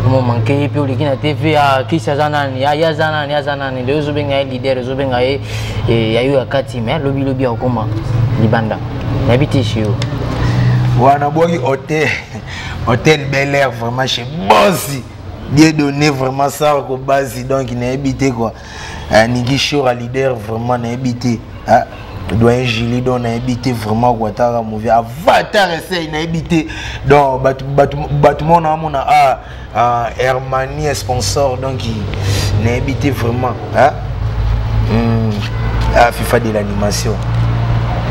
comment manquer pe oli kina TV a ki sazanani ya zanani le zo benga leader zo benga ya yo akati mais lobby akoma libanda n'habite chez eux wana bogi hôtel Bel Air vraiment chez Bossi Dieu donné vraiment ça au base donc il n'a habité quoi Niki Shora leader vraiment n'a habité doyen Gili donc n'a habité vraiment Ouattara mauvais Avatar essaye n'a habité donc bâtiment na mona Hermani sponsor donc il n'a habité vraiment FIFA de l'animation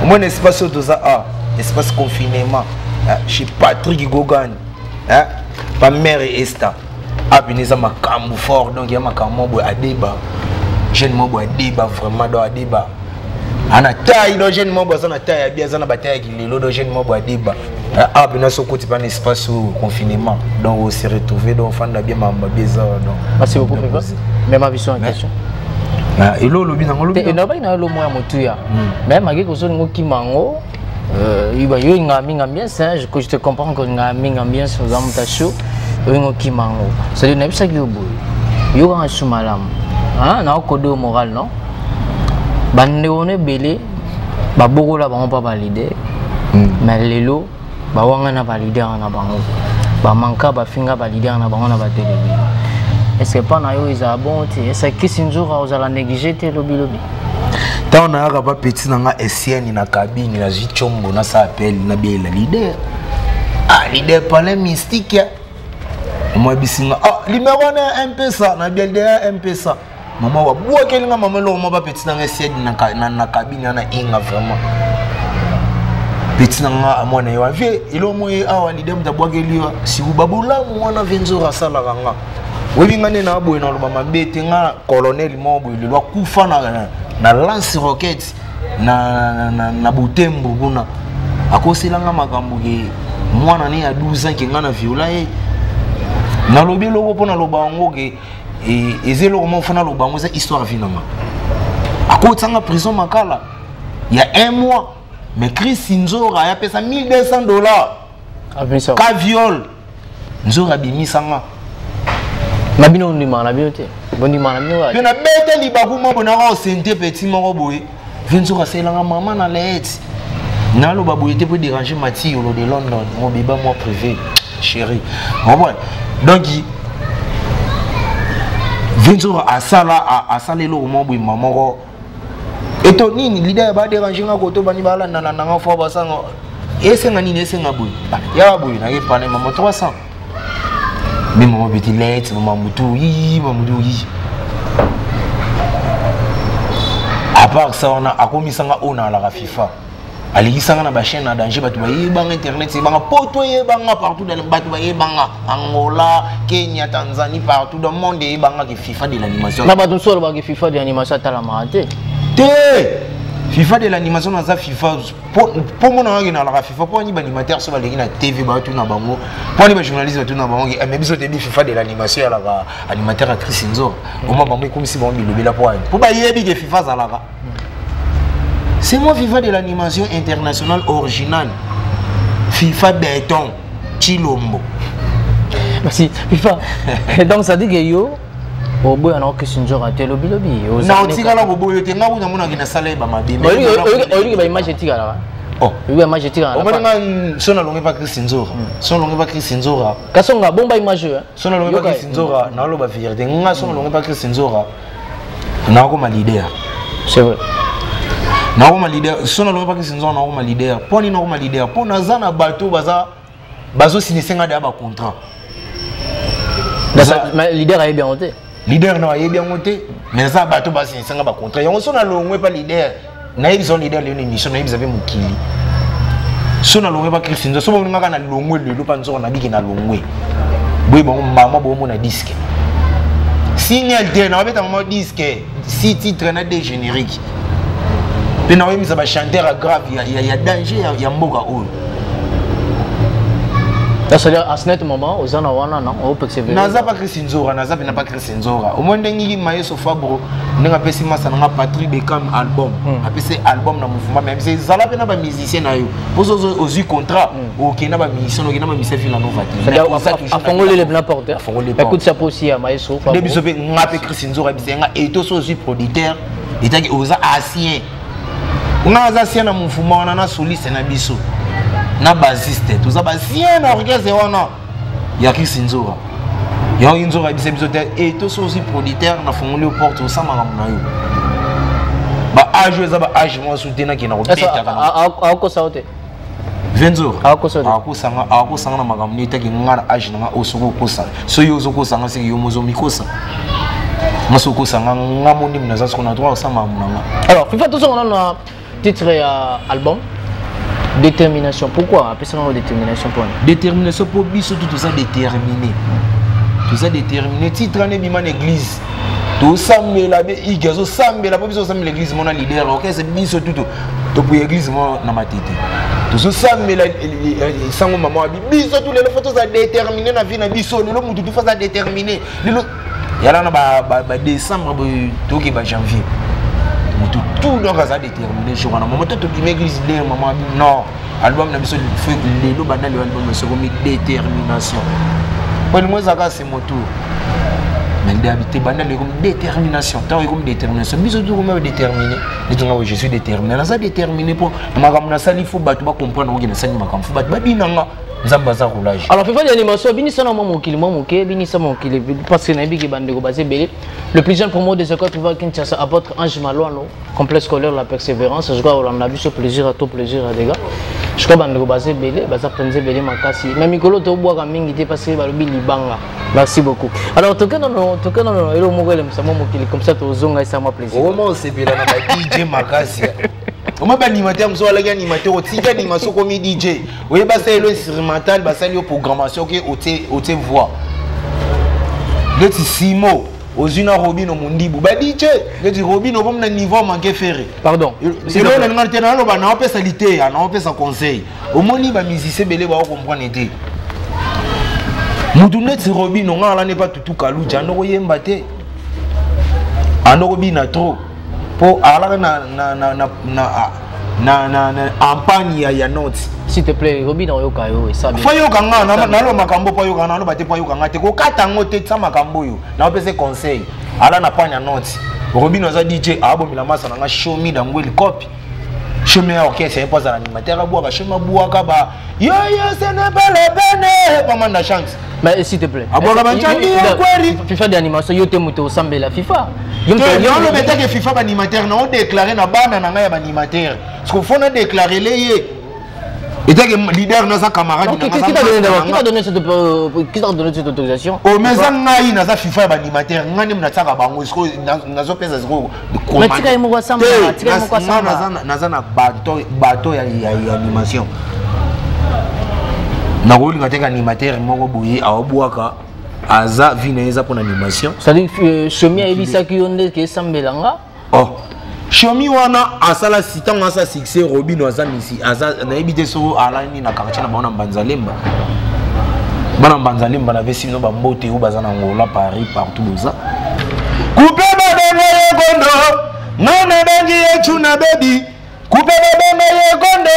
mon espace tout ça espace confinement chez Patrick Gogan pas mère et Esther Abineza makambu fort donc ya makambo bo adeba jeune mo bo adeba vraiment do adeba ana taille do jeune mo bo sana taille bien sana bataille ki lelo do jeune mo bo adeba abina so côté pas un espace confinement donc on s'est retrouvé donc fanda bien mamba beza donc merci beaucoup même ma vision en question et lo lobi nango lobi et no ba ina lo mo ya motuya même magi ko so ngo kimango il y a une ambiance je te comprends que une ambiance aux hommes tachou une kimango c'est une émission qui est beau il y a un soumalam na code moral non bande on est belé ba boko la ba pas valider mais lelo ba wanga na valider na bango ba manka ba finga valider na bango na ba télé est-ce que pas na yo ils a bon est-ce que sinjura aux ala négliger te lobby tant on a pas petit nanga SN na cabine na jichombo na ça appelle na bien la leader leader parler mystique moi bisinga numéro 1 MP ça na bien derrière MP ça maman wa boa kelinga maman lo mo ba petit nanga SN na cabine na inga vraiment petit nanga moi na yo vie ilo mo leader mta boa keliwa si ubabula mo na venzo rasala kanga Oui, ngane na boy na lobama bete nga colonel mo boy le loi kufa na lance roquette na butembo kuna akoselanga makambo ke mwana ne ya 12 ans ke nga na viola e na lobi loko pona lobango ke ezelo mo fona lobango za histoire vinanga akotanga prison makala il y a 1 mois mais Chris Nzora a payé $1200 ka viol Nzora bimisanga Nabino ndima na biote. Bondima na biote. Pe na bete libaku mo bonaka sente petit moko boye. Nzora selanga maman na let. Na lo baboye te pour déranger Mathieu au de London, mon bébé moi privé, chérie. Bon donc Nzora a salé lo mo boye maman ko. Et toi nini leader ba déranger nga ko to bani bala na fo ba sanga. Esenga nini esenga boye. Ya boye na ke pane maman 300. Mais maman petit lettre, maman moutou, yi. À part ça, on a commis ça on a la FIFA. Ali sanga na ba chaîne na danger batu ba yebanga internet c'est banga poto yebanga partout dans le batu ba yebanga Angola, Kenya, Tanzanie partout dans le monde yebanga que FIFA de l'animation. Na batu solo ba que FIFA de l'animation ta la marate. FIFA de l'animation na za FIFA pour mon na la FIFA pour ni animateur so ba leki na TV ba tu na bango pour ni ba journaliste ba tu na bango mais biso te bi FIFA de l'animation ya la animateur actrice Nzo au moment ba comme si ba bi lobela pour ba yebi que FIFA za la c'est moi FIFA de l'animation internationale originale FIFA béton Chilombo merci FIFA donc ça dit que yo au bout on a que Sinjo raté lobby na otika la bobo yote nga una mona kina sala ba mabe oli ba image tika la oh oui image tika la omona sona longe pa Chris Nzora sona longe pa Chris Nzora kasonga bomba image sona longe pa Chris Nzora na lo ba vérité nga sona longe pa Chris Nzora na ko ma leader c'est vrai na ko ma leader sona longe pa Chris Nzora na ko ma leader poni na ko ma leader pona zana bato bazo sinisenga da ba contrat mais leader a bien noté leader na yebi ngote mais ça bato ba singa ba contrat yango sona longwe pa leader na yebi son leader le émission na yebi zabe mukili sona longwe pa Chris Nzo so bo ngaka na longwe le pa nzo na biki na longwe boy bon mama bo mo na disque signal te na beta mo disque si titre na des génériques pe na yebi za ba chanteur grave ya danger ya mboka o. C'est-à-dire à ce moment, aux anawana non, au persévérer. Naza pas Chris Nzora, Naza n'a pas Chris Nzora. Au moins dengi maïs au Fabro, n'a pas si massa n'a Patrick Beckham album. Après c'est album dans mouvement même c'est Zala n'a pas musicien na yo. Pour aux yeux contrat, OK n'a pas musicien, OK n'a pas musicien Filanova. C'est-à-dire à Fongoler les blancs porteurs. Écoute ça aussi à maïs au Fabro. Début sauver n'a pas Chris Nzora, c'est un et tous aux yeux producteurs. Et t'as que aux anciens. On a ancien dans mouvement, on a soliste na biso. Na basiste tout ça basien na orchestre wana ya Chris Nzora ya Nzora biso et tous aussi producteur na fongoli au porte au sama na yo ba age za ba age mo soutenir ki na ko teta kana ako saute Nzora ako sanga na makambo ni taki ngana age na osoko kosa so yo zo kosa ngasi yo mozo mikosa masoko sanga ngamondi mnaza so na droit sama munanga. Alors FIFA tout ça on a titre album détermination. Pourquoi appelle ça détermination pour nous? Détermination pour biso tout ça déterminé. Tout ça déterminé. Titre en émission l'église. Tout ça mais la igazo sambe la pas biso sambe l'église mon leader. OK c'est biso tout. To pour l'église moi na ma tête. Tout ça mais la sango maman biso tout les photos ça déterminé na vie na biso le mutu tout ça déterminé. Yala na ba décembre to ki ba janvier. Tout donc ça déterminé sur un moment tout l'église de maman non album na biso fait les lo bana le album c'est comme détermination pour moi ça c'est mon tour mais d'habiter bana le comme détermination tant comme détermination biso tout comme déterminé dit je suis déterminé là ça déterminé pour makamna ça il faut battre comprendre que ça ni makamna faut battre binanga nzamba roulage. Alors FIFA d'animation bini sana mon kili bini sana mon kili parce que nabi ki bande ko basé belé le plus jeune promo des écoles privées Kinshasa apôtre Ange Malouano complexe scolaire la persévérance je crois on a vu ce plaisir à tout plaisir à des gars je crois bande ko basé belé basa penze belé makasi même mikolo to bois mingi te parce que balobi libanga merci beaucoup. Alors toke non elo moko ele msamo mon kili comme ça to zonga ça m'a plaisir. Au moment c'est bien na DJ makasi. Comment animateur monsieur ala animateur au tika animation comme DJ oui bah c'est le instrumental bah c'est le programmation que au voix neti Simo ozina Robino Mundibu ba DJ neti Robino comme na niveau manqué ferré pardon c'est là on a été dans le ba na opesa lité na opesa conseil au moni ba musicien belé ba comprendre été mutu neti Robino ngala ne pas tutu kaluja ndoko yemba te andoko bina trop po ala na ampagne ya note s'il te plaît Robino yoka yo ça bien fayo kanga na lo makambo pa yo kana lo bate pa yo kanga te ko kata ngote tsa makambo yo na opese conseil ala na panya note Robino za DJ abo milamasa na show me dangweli copy show me orchestre pas à l'animateur aboaka show me boaka ba yo ce n'est pas la peine pas manda chance mais s'il te plaît aboaka banchandi kweli FIFA d'animation yo te muto sambe la FIFA yo le beta que FIFA ba animateur na on déclarer na bana na ngaya ba animateur parce qu'il faut na déclarer les et que leader na sa camarade qui t'a donné cette autorisation au mais ngai na sa FIFA ba animateur ngani mna tsaka bango isko na zo pesa ziko mais tika mo kwa samba tika mo kwa samba na bateau ya animation na ko linga teka animateur moko boyi awbuaka aza vina eza pour animation ça dit chemin ebisa ki onde ke sambelanga oh Shomi wana asala sitan asa succès Robino aza misi aza na ebité so alani na quartier na bana Mbanzalemba na vesi no ba mbote ou bazana ngola Paris partout boza coupe ba benga ye gondo ngana bengi ye chuna baby coupe ba benga ye gondo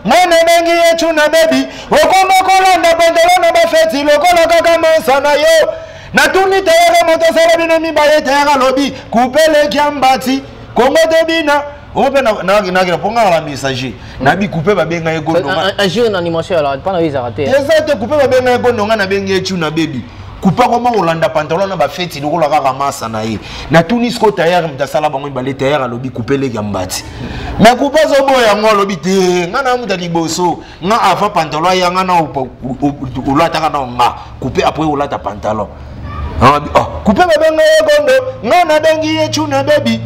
ngana bengi ye chuna baby okoma kolanda pantalon ba feti lokola kaka mansana yo na tuni tere moto sala bino mi ba ye tere lobi coupe le kiambati Congo de Bina, on peut na ponga la messager. Na bi couper ba benga gondo. Un jeu en animation alors pas na izarate. Exact couper ba benga gondo nga na benga chuna baby. Couper comment Olanda pantalon na ba feti lokola kaka masa na ye. Na tunis ko tayar mtasala bango ibale tayar alobi couper le gambati. Mais couper zo boya ngo alobi te nga na muta liboso nga afa pantalon ya nga na olata kana nga couper après olata pantalon. Couper ba benga gondo nga na bengi chuna baby.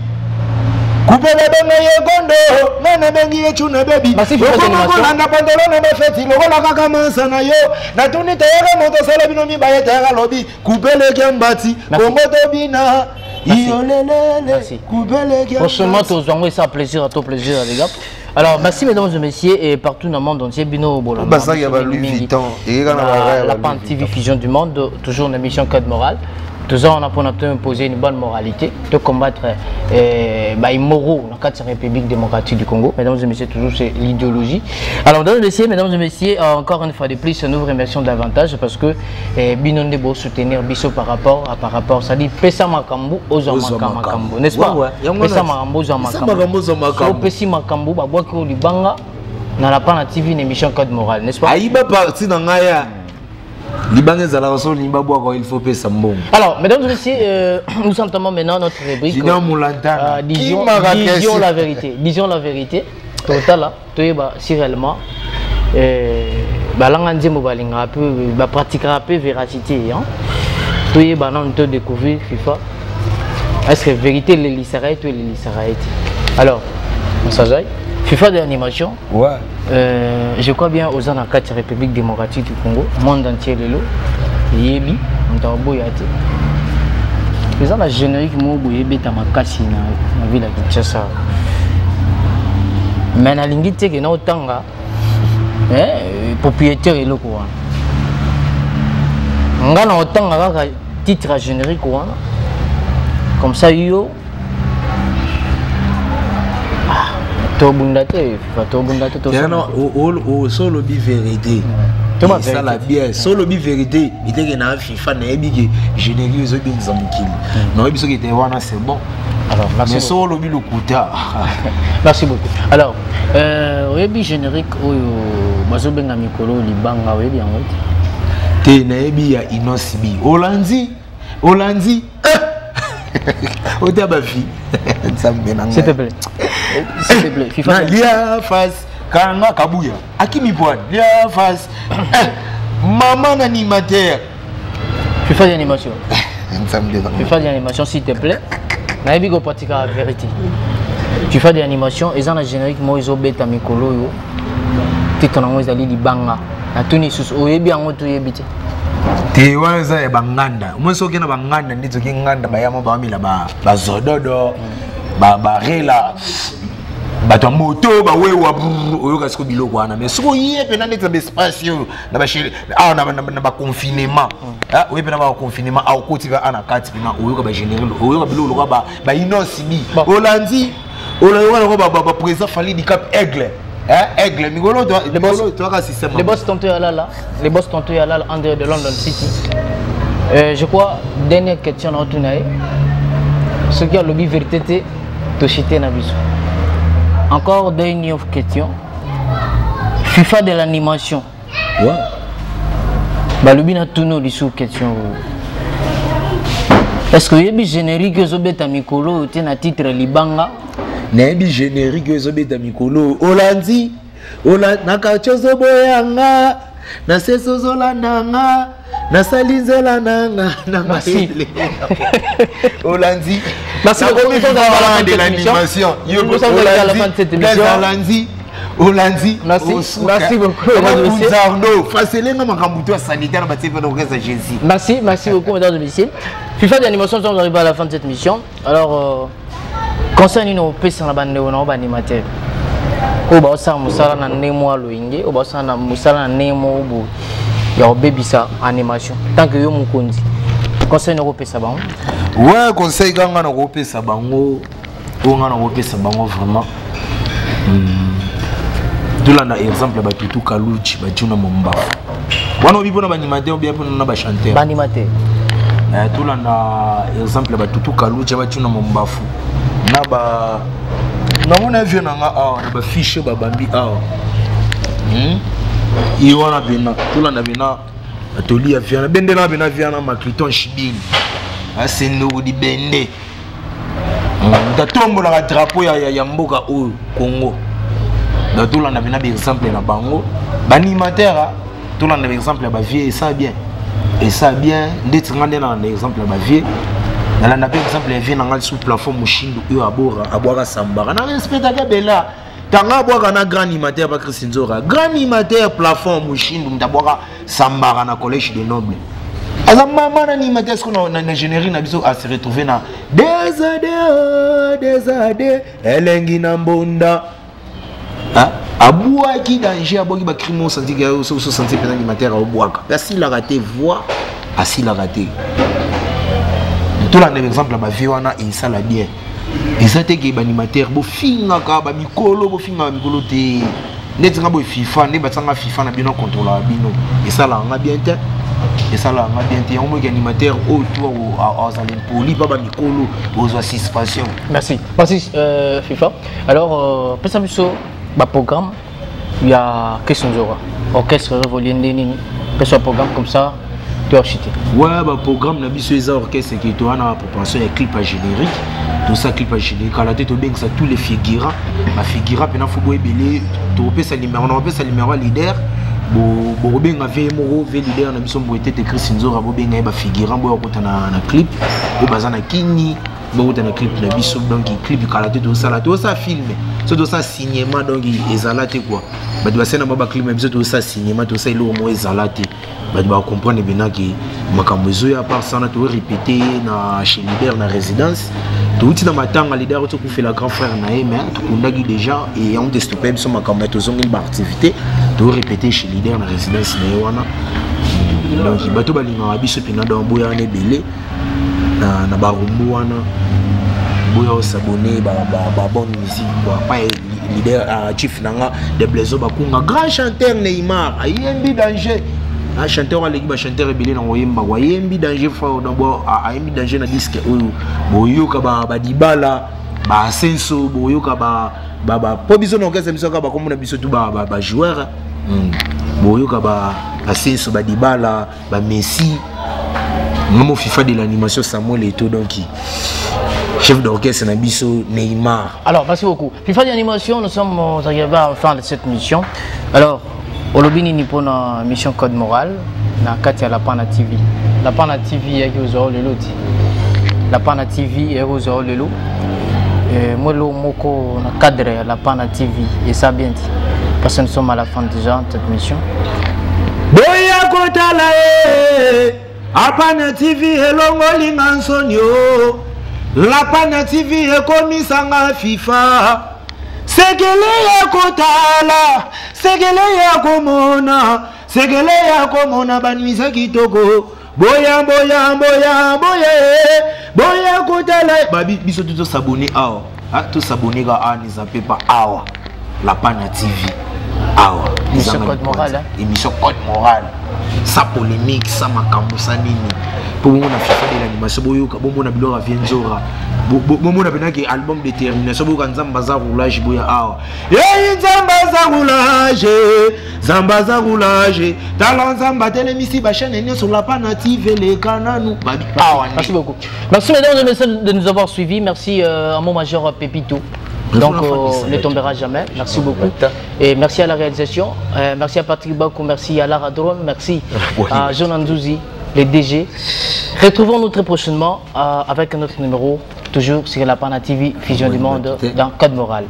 Coupe la benga ye gondo, nana bengi ye chuna baby. Na pantalon na feti, lokola kaka mansana yo. Na tuni tayara moto sala bino mi baye tayara lobi. Coupe le kiambati, Congo to bina. Merci. Franchement, tous ont ça plaisir à tout plaisir les gars. Alors, merci mesdames et messieurs, et partout dans le monde entier, Bino Bola. La Pan TV Fusion du Monde, toujours une émission Code Moral. Toujours on a pour imposer une bonne moralité, de combattre les moraux dans la République démocratique du Congo. Mesdames et messieurs, toujours c'est l'idéologie. Alors, mesdames et messieurs, encore une fois de plus, nous vous remercions davantage parce que Binonde Bo soutenir Bisso par rapport, ça dit Pesa Makambu aux Makambu, n'est-ce pas? Pesa Makambu aux Makambu. So Pesi Makambu, Babouaki Libanga, dans la Pan TV, une émission Code Moral, n'est-ce pas? Aïba parti dans Naya. Il faut payer ça. Alors, mesdames et messieurs, nous entamons maintenant notre rubrique. Disons la vérité. Disons la vérité. Total là, si réellement, pratiquera un peu véracité. Tu vas découvrir FIFA. Est-ce que vérité l'Elisaraït ou l'Elisaraït? Alors, on s'ajoute. FIFA de l'animation. Ouais. Je crois bien aux ans de la République démocratique du Congo, monde entier le lot. Yebi, on t'a envoyé. Les gens la générique mo boyebe ta makasi na ville de Kinshasa. Mais na lingi teke na otanga propriétaire eloko wana. Nga na otanga kaka titre générique wana. Comme ça yo solo bi vérité. Ça la bien. Solo bi vérité. Il était que na FIFA na ebi générique zo bien zamukili. Non ebi so qui était wana c'est bon. Alors merci. Solo bi lokuta. Merci beaucoup. Alors ebi générique oyo bazo benga mikolo libanga oyebi yango. Te na ebi ya Inosibi. Holandi. Ota ba fi. S'il te plaît. S'il te plaît, FIFA. Lia face, Kanga Kabuya. Akimi Boine, Lia face. Maman animateur. FIFA d'animation. FIFA d'animation, s'il te plaît. Naïbi go pratika la vérité. FIFA d'animation, et dans la générique, moi, ils ont bêta mikolo yo. Titre en anglais, ils allaient libanga. Na tuni sus oyebi en auto yebite. te wana za ya banganda moi soki na banganda ndito ki nganda ba yamo ba mila ba zododo ba rela bato moto ba wewa oyoka siko biloko wana mais siko yepe na ndeta espace yo na ba chez na ba confinement ah wepe na ba confinement au kotika ana kati pina oyoka ba général oyoka biloko ba inosibi olandi oloyoka ba président Fally du Cap Aigle. Aigle, les boss tantôt à là, les boss tantôt à là en dehors de London City. Je crois, dernière question à retourner. Ce qui a le but vérité, de chiter Nabiso. Encore dernière question. FIFA de l'animation. Ouais. Bah le but a tourné les sous question. Est-ce que il y a générique que Zobeta Mikolo était un titre Libanga? Nebi générique zobeta mikolo Olandi nakachozo boyanga na seso zolandanga na salinzela nanga na masile Olandi merci beaucoup de l'animation. Nous sommes à la fin de cette émission. Olandi merci beaucoup merci beaucoup mesdames et messieurs. FIFA d'animation, nous arrivons à la fin de cette émission. Alors concernant nos pèses dans la bande de animateurs, au bas ça musala na nemo aloinge, au bas ça na musala na nemo bu ya baby ça animation. Tant que yo mukonzi. Concernant nos pèses bango. Ouais, conseil ganga na ko pèses bango, o nga na ko pèses bango vraiment. Tout là na exemple ba tutu kaluchi ba tuna momba. Wana bibo na animateur bien na ba chanteur. Ba animateur. Tout là na exemple ba tutu kaluchi ba tuna momba fu. Naba namona vient na ba fiche ba bambi iwana bena tula na bena atoli ya viana bende na bena viana makriton shibini asendo di bende ndatombo la drapeau ya mboka o Congo da tula na bena exemple na bango ba animateur tula na exemple ba vie et ça bien ndeti ngande na exemple ba vie. Dans la exemple les vient dans sous plafond mushindu eux abora sambara na respecta bela tanga boka na grand animateur ba Christine Zora grand animateur plafond mushindu ndabora sambara na collège des nobles azama mana animateur ce qu'on a généré na biso à se retrouver na des années elengi na mbonda abua qui danger aboki ba crime senti que so senti pe animateur aboaka merci la raté voix assis la raté. Tout là, exemple, ma vie, on a une salle bien. Et ça, c'est que les animateurs, ils finissent ba mikolo, ils finissent mikolo te. Net nga bo FIFA, ne batanga FIFA na bino contrôle bino. Et ça là, on a bien été. Et ça là, on a bien été. On a animateur autour aux Olympiques, pas ba mikolo, aux associations. Merci. Merci FIFA. Alors, pour ça, bah programme, il y a question Zora. Orchestre Revolien Nini. Pour ce programme comme ça. Ouais, bah programme na biso eza orchestre qui est en proportion et clip à générique. Tout ça clip à générique. À la tête au bien ça tous les figurants. Ma figura pendant faut boire belé. Tu repères sa numéro, on repère sa numéro leader. Bo bien avait moro ve leader na biso mbo tete Christine Zora bo bien ba figurant bo ko na clip. Bo bazana kini. Bo na clip na biso donc clip à la tête tout ça filmé. C'est tout ça cinéma donc ezalate quoi. Ba tu basena ba clip na biso tout ça cinéma tout ça il au moins ezalate. Bah tu vas comprendre bien que makambozo ya part ça na to répéter na chez leader na résidence tout dans matanga leader tu fait la grand frère na mais tu kundagi déjà et on te stopper sur makambo to zongi ba activité to répéter chez leader na résidence na wana donc bato balinga biso pina do boya na belé na barumbu wana boya s'abonner ba bonne musique quoi pas leader chief nanga de Blaiseau bakunga grand chanteur Neymar ayembi danger. Un chanteur à l'équipe, chanteur rebelle dans Oyemba, Oyembi danger fort d'abord, Oyembi danger na disque, Boyoka ba Dibala, ba Senso, Boyoka ba pas besoin d'orchestre, mais ça va comme on a besoin tout ba joueur, Boyoka ba Senso, ba Dibala, ba Messi, même FIFA de l'animation Samuel Eto'o donc chef d'orchestre na biso Neymar. Alors merci beaucoup. FIFA d'animation, nous sommes arrivés à la fin de cette mission. Alors Olobini ni pour la mission Code Moral, na Katia La Pana TV. La Pana TV est aux heures de l'autre. La Pana TV est aux heures de l'eau. Moi, le moko na cadre La Pana TV et ça bien dit. Parce que nous sommes à la fin déjà de cette mission. boya kotala apana TV elongoli ngansonyo lapana TV ekomisanga FIFA segele ya kotala segele ya komona segele ya komona banwisa kitoko boya boya boya boya boya kotala babi biso tout s'abonner awa tout s'abonner ga ani zappe pa awa lapana TV awa émission code moral émission code moral sa polémique sa makambo sa nini pour moi na FIFA de l'animation boyoka bon mona bilora vienzora bon mona benaki album détermination boka nzamba za roulage boya awa nzamba za roulage zamba za roulage talent nzamba telemisi ba chaîne ne sur la pana TV les kananu babi awa. Merci beaucoup. Merci mesdames et messieurs de nous avoir suivis. Merci à mon major Pépito. Donc ne tombera jamais. Merci beaucoup. Et merci à la réalisation. Merci à Patrick Bakou. Merci à Lara Drone. Merci à John Andouzi, les DG. Retrouvons-nous très prochainement avec un autre numéro, toujours sur la Pana TV, Vision du Monde, dans Code Moral.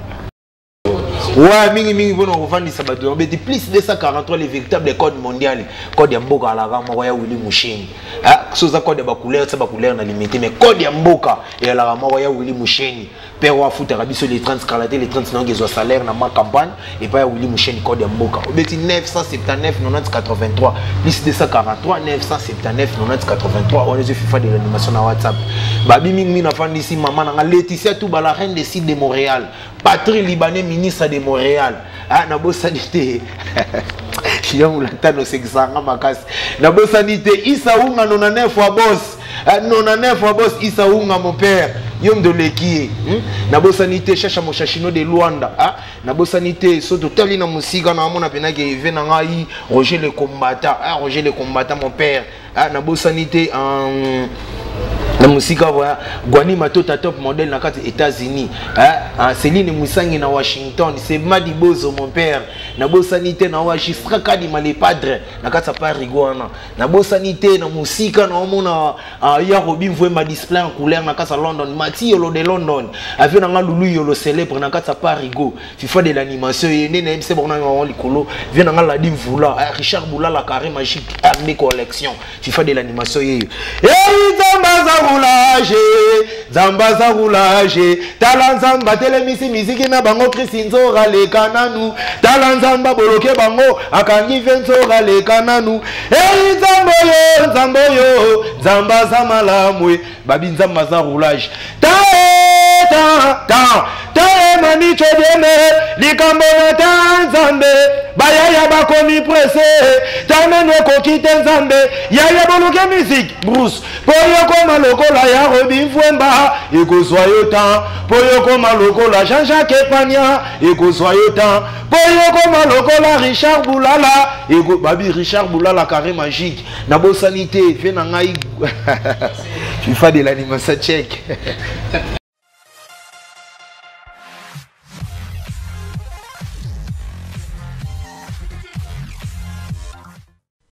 Ouais, mingi bon on revend ça bateau. Mais de plus de 143 les véritables codes mondial, code ya mboka la rama ya Willy Musheni. Ah, soza code ba couleur, ça ba couleur na limité mais code ya mboka et la rama ya Willy Musheni. Père wa foot rabiso les 30 calaté les 30 nangi zo salaire na ma campagne et pas ya Willy Musheni code ya mboka. Obeti 979 90 83 plus de 143 979 90 83 on les FIFA de l'animation na WhatsApp. Babi mingi na fandi ici maman na Laetitia Touba la reine des sites de Montréal. Patrick Libanais ministre de Montréal. Ah, Nabo Sanité. Je suis sexanga makasi. Nabo Sanité. Isaounga 99 fois boss. 99 fois boss. Isaounga mon père. Yom de l'équipe. Nabo Sanité. Chacha mon chachino de Luanda. Ah, Nabo Sanité. Soto tali na musiga na amona penage evena ngai. Roger le combattant. Ah, Roger le combattant mon père. Ah, Nabo Sanité. La musique voilà Gwani Matota top modèle na kati États-Unis hein Céline Musangi na Washington c'est Madi Bozo mon père na bo sanité na Wajistra kadi male padre na kati Paris gwana na bo sanité na musika na omona ya Robin Vwema display en couleur na kati London Mati Yolo de London avec na Lulu Yolo célèbre na kati Paris go FIFA de l'animation yene na MC borna na likolo vient na la Dimvula Richard Boula la carré magique armée collection FIFA de l'animation yeyo Zamba roulage talanzamba telemisi miziki na bango Christinzo rale kananu talanzamba boloke bango akangi venzo rale kananu zamboyo zamba za malamwe babi nzamba za roulage ta mani chodeme likambo na tanzambe bayaya bakomi presse tamene kokite nzambe yaya boluke musique Bruce poyo koma lokola ya Robin Vwemba ekozwa yo temps poyo koma lokola Jean-Jacques Epania ekozwa yo temps poyo koma lokola Richard Boulala babi Richard Boulala carré magique na bo sanité fait na ngai FIFA de l'animation tchèque